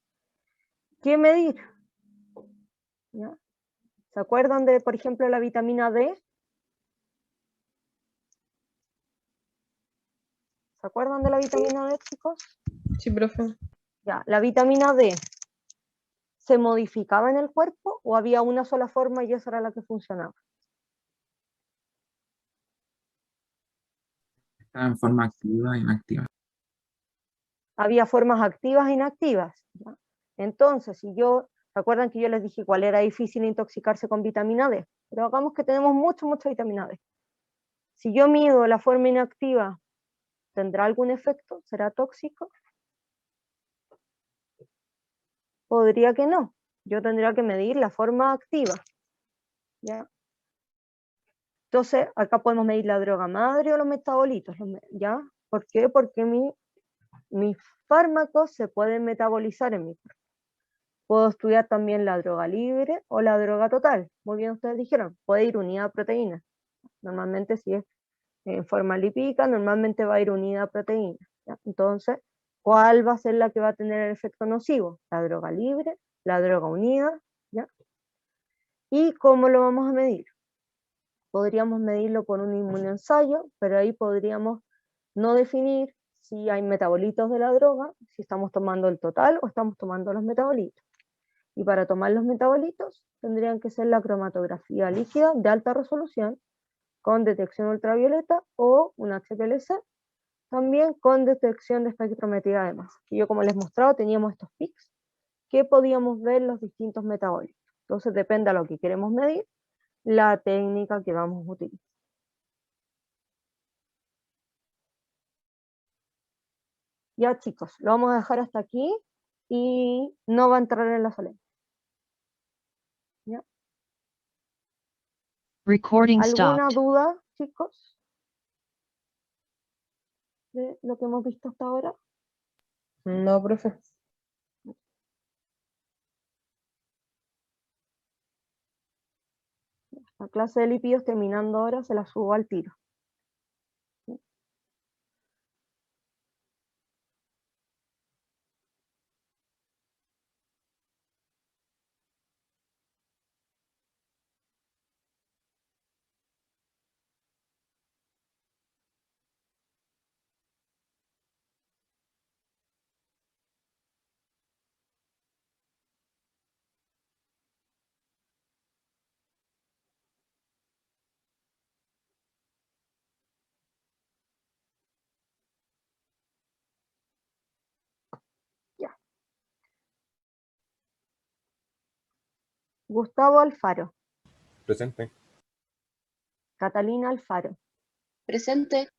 ¿Qué medir? ¿Ya? ¿Se acuerdan de, por ejemplo, la vitamina D? ¿Se acuerdan de la vitamina D, chicos? Sí, profe. Ya, la vitamina D, ¿se modificaba en el cuerpo o había una sola forma y esa era la que funcionaba? Está en forma activa e inactiva. Había formas activas e inactivas, ¿ya? Entonces, si yo, ¿se acuerdan que yo les dije cuál era difícil intoxicarse con vitamina D? Pero hagamos que tenemos mucha vitamina D. Si yo mido la forma inactiva, ¿tendrá algún efecto? ¿Será tóxico? Podría que no. Yo tendría que medir la forma activa, ¿ya? Entonces, acá podemos medir la droga madre o los metabolitos, ¿ya? ¿Por qué? Porque mis fármacos se pueden metabolizar en mi cuerpo. Puedo estudiar también la droga libre o la droga total. Muy bien, ustedes dijeron, puede ir unida a proteína. Normalmente si es en forma lipídica, normalmente va a ir unida a proteína, ¿ya? Entonces, ¿cuál va a ser la que va a tener el efecto nocivo? La droga libre, la droga unida, ¿ya? ¿Y cómo lo vamos a medir? Podríamos medirlo con un inmunoensayo, pero ahí podríamos no definir si hay metabolitos de la droga, si estamos tomando el total o estamos tomando los metabolitos. Y para tomar los metabolitos tendrían que ser la cromatografía líquida de alta resolución con detección ultravioleta o un HPLC, también con detección de espectrometría de masa. Y yo, como les mostraba, teníamos estos pics que podíamos ver los distintos metabolitos. Entonces depende a lo que queremos medir, la técnica que vamos a utilizar. Ya, chicos, lo vamos a dejar hasta aquí y no va a entrar en la solemne. ¿Ya? Recording ¿Alguna stopped. duda, chicos, de lo que hemos visto hasta ahora? No, profe. La clase de lípidos terminando ahora, se la subo al tiro. Gustavo Alfaro. Presente. Catalina Alfaro. Presente.